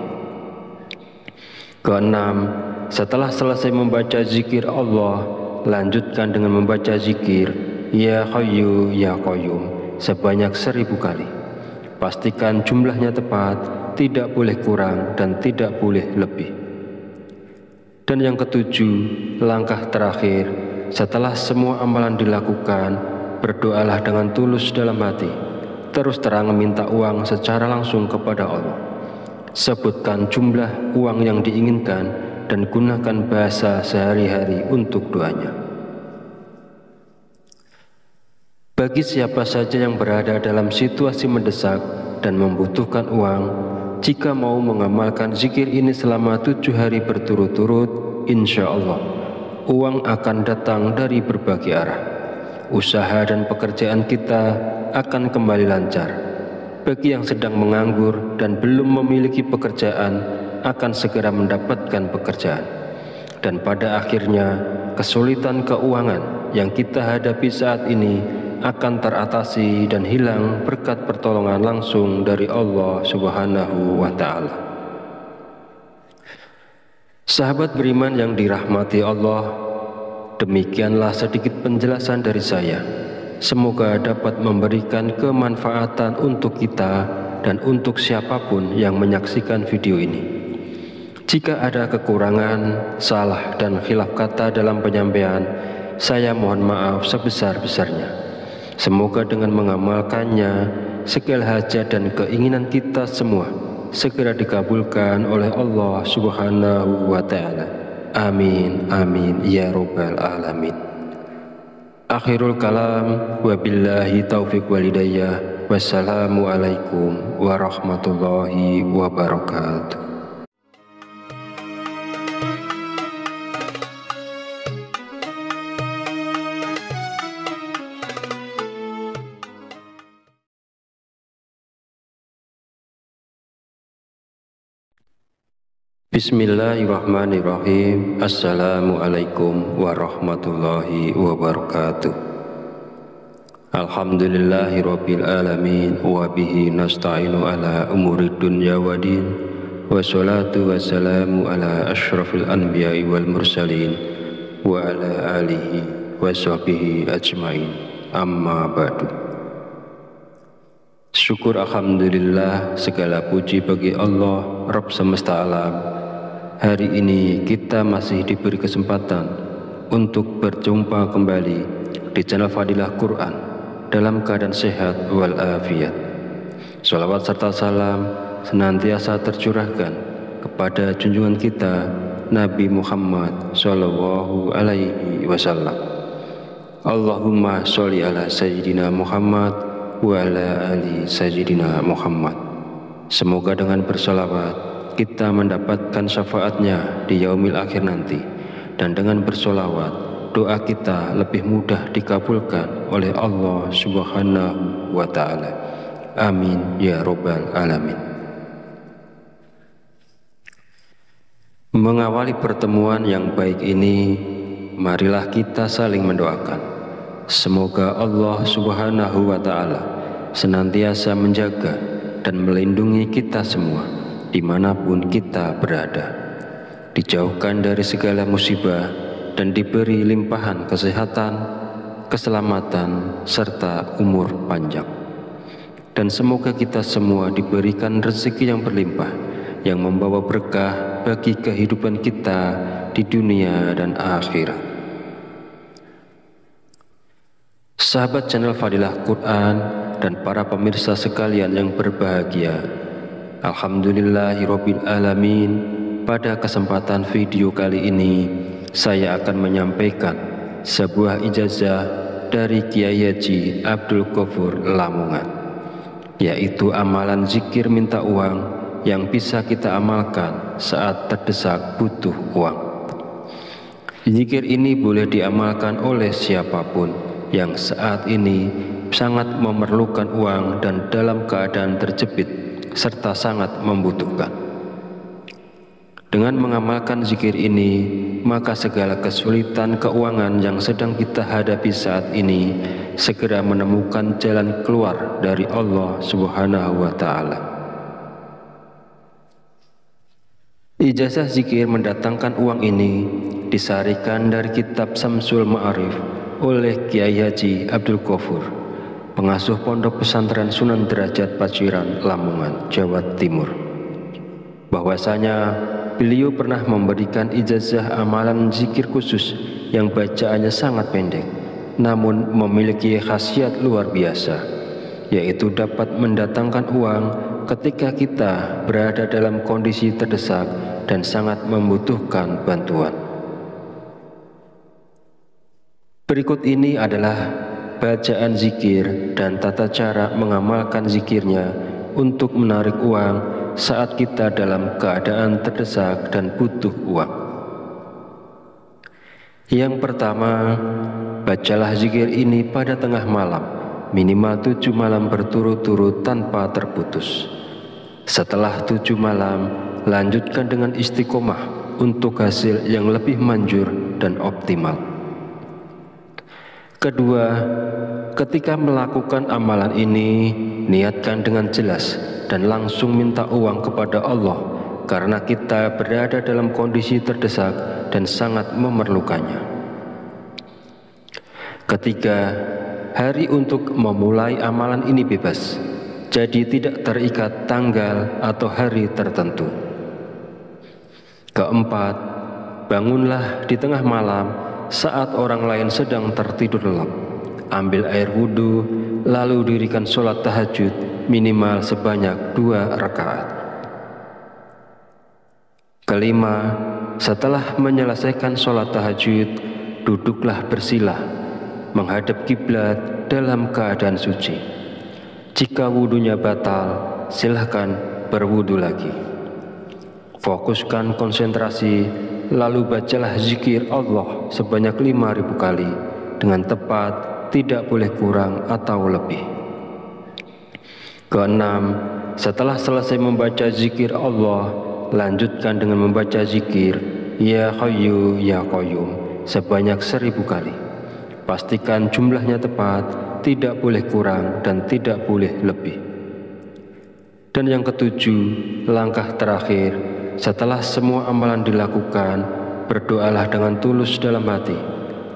Keenam, setelah selesai membaca zikir Allah, lanjutkan dengan membaca zikir Ya Hayyu Ya Qayyum sebanyak 1000 kali. Pastikan jumlahnya tepat, tidak boleh kurang dan tidak boleh lebih. Dan yang ketujuh, langkah terakhir, setelah semua amalan dilakukan, berdoalah dengan tulus dalam hati, terus terang meminta uang secara langsung kepada Allah. Sebutkan jumlah uang yang diinginkan dan gunakan bahasa sehari-hari untuk doanya. Bagi siapa saja yang berada dalam situasi mendesak dan membutuhkan uang, jika mau mengamalkan zikir ini selama 7 hari berturut-turut, insya Allah uang akan datang dari berbagai arah. Usaha dan pekerjaan kita akan kembali lancar. Bagi yang sedang menganggur dan belum memiliki pekerjaan, akan segera mendapatkan pekerjaan. Dan pada akhirnya, kesulitan keuangan yang kita hadapi saat ini akan teratasi dan hilang berkat pertolongan langsung dari Allah Subhanahu wa Ta'ala. Sahabat beriman yang dirahmati Allah, demikianlah sedikit penjelasan dari saya. Semoga dapat memberikan kemanfaatan untuk kita dan untuk siapapun yang menyaksikan video ini. Jika ada kekurangan, salah dan khilaf kata dalam penyampaian, saya mohon maaf sebesar-besarnya. Semoga dengan mengamalkannya, segala hajat dan keinginan kita semua segera dikabulkan oleh Allah Subhanahu wa Ta'ala. Amin, amin, ya Rabbal Alamin. Akhirul kalam, wabillahi taufiq walidayah, wassalamualaikum warahmatullahi wabarakatuh. Bismillahirrahmanirrahim. Assalamualaikum warahmatullahi wabarakatuh. Alhamdulillahirabbil alamin wa bihi nasta'inu ala umuri dunya waddin. Wassalatu wassalamu ala asyrafil anbiya'i wal mursalin wa ala alihi wa sahbihi ajmain. Amma ba'du. Syukur alhamdulillah, segala puji bagi Allah Rabb semesta alam. Hari ini kita masih diberi kesempatan untuk berjumpa kembali di channel Fadilah Quran dalam keadaan sehat walafiat. Shalawat serta salam senantiasa tercurahkan kepada junjungan kita Nabi Muhammad Sallallahu Alaihi Wasallam. Allahumma sholli ala Sayyidina Muhammad wa ala ali Sayyidina Muhammad. Semoga dengan bersolawat kita mendapatkan syafaatnya di yaumil akhir nanti, dan dengan bersolawat doa kita lebih mudah dikabulkan oleh Allah Subhanahu wa Ta'ala. Amin ya Rabbal Alamin. Mengawali pertemuan yang baik ini, marilah kita saling mendoakan. Semoga Allah Subhanahu wa Ta'ala senantiasa menjaga dan melindungi kita semua dimanapun kita berada, dijauhkan dari segala musibah dan diberi limpahan kesehatan, keselamatan, serta umur panjang. Dan semoga kita semua diberikan rezeki yang berlimpah, yang membawa berkah bagi kehidupan kita di dunia dan akhirat. Sahabat channel Fadilah Quran dan para pemirsa sekalian yang berbahagia, alhamdulillahirabbil alamin. Pada kesempatan video kali ini, saya akan menyampaikan sebuah ijazah dari Kiai Haji Abdul Ghafur Lamongan, yaitu amalan zikir minta uang yang bisa kita amalkan saat terdesak butuh uang. Zikir ini boleh diamalkan oleh siapapun yang saat ini sangat memerlukan uang dan dalam keadaan terjepit serta sangat membutuhkan. Dengan mengamalkan zikir ini, maka segala kesulitan keuangan yang sedang kita hadapi saat ini segera menemukan jalan keluar dari Allah Subhanahu wa Ta'ala. Ijazah zikir mendatangkan uang ini disarikan dari kitab Samsul Ma'arif oleh Kiai Haji Abdul Ghafur, pengasuh Pondok Pesantren Sunan Derajat Paciran, Lamongan, Jawa Timur, bahwasanya beliau pernah memberikan ijazah amalan zikir khusus yang bacaannya sangat pendek, namun memiliki khasiat luar biasa, yaitu dapat mendatangkan uang ketika kita berada dalam kondisi terdesak dan sangat membutuhkan bantuan. Berikut ini adalah bacaan zikir dan tata cara mengamalkan zikirnya untuk menarik uang saat kita dalam keadaan terdesak dan butuh uang. Yang pertama, bacalah zikir ini pada tengah malam, minimal 7 malam berturut-turut tanpa terputus. Setelah 7 malam, lanjutkan dengan istiqomah untuk hasil yang lebih manjur dan optimal. Kedua, ketika melakukan amalan ini, niatkan dengan jelas dan langsung minta uang kepada Allah, karena kita berada dalam kondisi terdesak dan sangat memerlukannya. Ketiga, hari untuk memulai amalan ini bebas, jadi tidak terikat tanggal atau hari tertentu. Keempat, bangunlah di tengah malam saat orang lain sedang tertidur lelap. Ambil air wudhu, lalu dirikan sholat tahajud minimal sebanyak 2 rakaat. Kelima, setelah menyelesaikan sholat tahajud, duduklah bersilah, menghadap kiblat dalam keadaan suci. Jika wudhunya batal, silahkan berwudhu lagi. Fokuskan konsentrasi, lalu bacalah zikir Allah sebanyak 5.000 kali dengan tepat, tidak boleh kurang atau lebih. Keenam, setelah selesai membaca zikir Allah, lanjutkan dengan membaca zikir Ya Hayyu Ya Qayyum sebanyak 1.000 kali. Pastikan jumlahnya tepat, tidak boleh kurang dan tidak boleh lebih. Dan yang ketujuh, langkah terakhir, setelah semua amalan dilakukan, berdoalah dengan tulus dalam hati,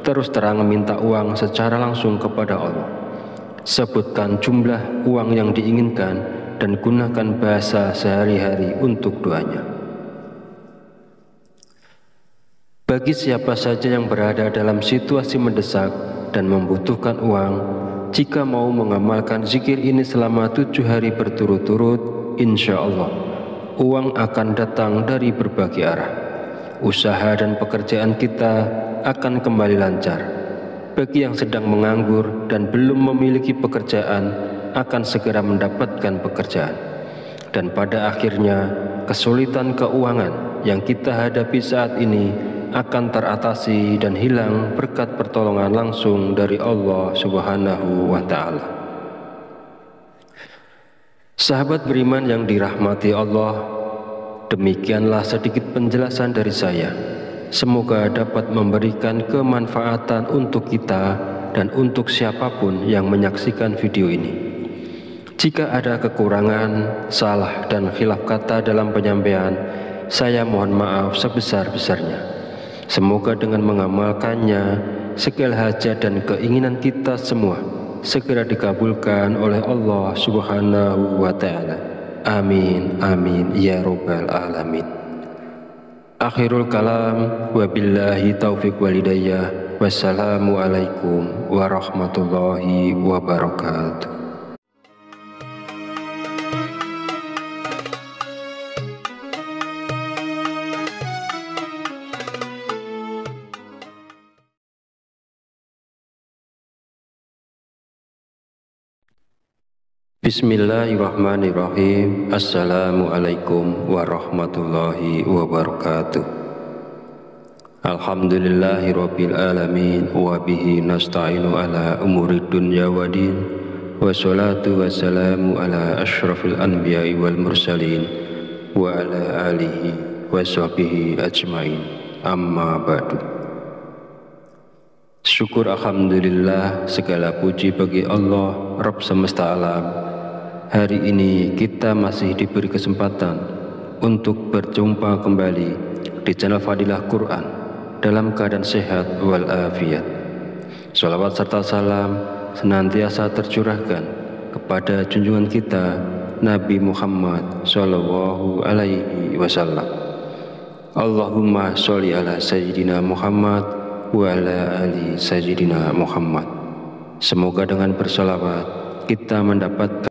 terus terang meminta uang secara langsung kepada Allah. Sebutkan jumlah uang yang diinginkan dan gunakan bahasa sehari-hari untuk doanya. Bagi siapa saja yang berada dalam situasi mendesak dan membutuhkan uang, jika mau mengamalkan zikir ini selama 7 hari berturut-turut, insya Allah uang akan datang dari berbagai arah. Usaha dan pekerjaan kita akan kembali lancar. Bagi yang sedang menganggur dan belum memiliki pekerjaan, akan segera mendapatkan pekerjaan. Dan pada akhirnya, kesulitan keuangan yang kita hadapi saat ini akan teratasi dan hilang berkat pertolongan langsung dari Allah Subhanahu wa Ta'ala. Sahabat beriman yang dirahmati Allah, demikianlah sedikit penjelasan dari saya. Semoga dapat memberikan kemanfaatan untuk kita dan untuk siapapun yang menyaksikan video ini. Jika ada kekurangan, salah dan khilaf kata dalam penyampaian, saya mohon maaf sebesar-besarnya. Semoga dengan mengamalkannya, segala hajat dan keinginan kita semua segera dikabulkan oleh Allah Subhanahu wa Ta'ala. Amin, amin, ya Rabbal Alamin. Akhirul kalam, wabillahi taufiq walidayah. Wassalamualaikum warahmatullahi wabarakatuh. Bismillahirrahmanirrahim. Assalamualaikum warahmatullahi wabarakatuh. Alhamdulillahirabbil alamin wa bihi nasta'inu ala umuri dunya waddin. Wassalatu wassalamu ala asyrafil anbiya'i wal mursalin wa ala alihi wa sahbihi ajmain. Amma ba'du. Syukur alhamdulillah, segala puji bagi Allah Rabb semesta alam. Hari ini kita masih diberi kesempatan untuk berjumpa kembali di channel Fadilah Quran dalam keadaan sehat walafiat. Sholawat serta salam senantiasa tercurahkan kepada junjungan kita Nabi Muhammad Sallallahu Alaihi Wasallam. Allahumma sholli ala Sayyidina Muhammad wa ala ali Sayyidina Muhammad. Semoga dengan bersolawat kita mendapatkan